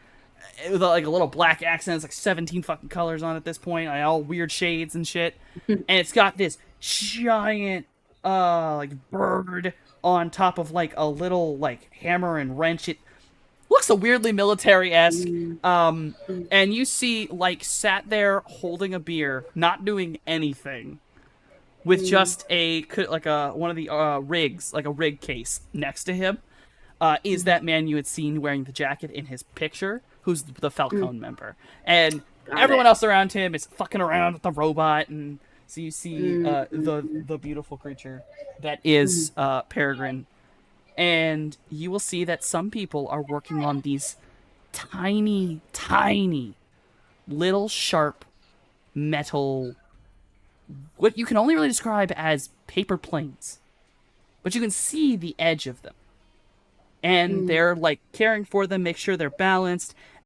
S1: with like a little black accent. It's like 17 fucking colors on it at this point, like all weird shades and shit. And it's got this giant like bird on top of like a little like hammer and wrench. It looks a weirdly military-esque. And you see like sat there holding a beer, not doing anything, with just one of the rigs, like a rig case next to him. Is that man you had seen wearing the jacket in his picture, who's the Falcone member. And everyone else around him is fucking around with the robot, and so you see the beautiful creature that is Peregrine. And you will see that some people are working on these tiny, tiny, little sharp metal, what you can only really describe as paper planes. But you can see the edge of them. And they're like caring for them, make sure they're balanced.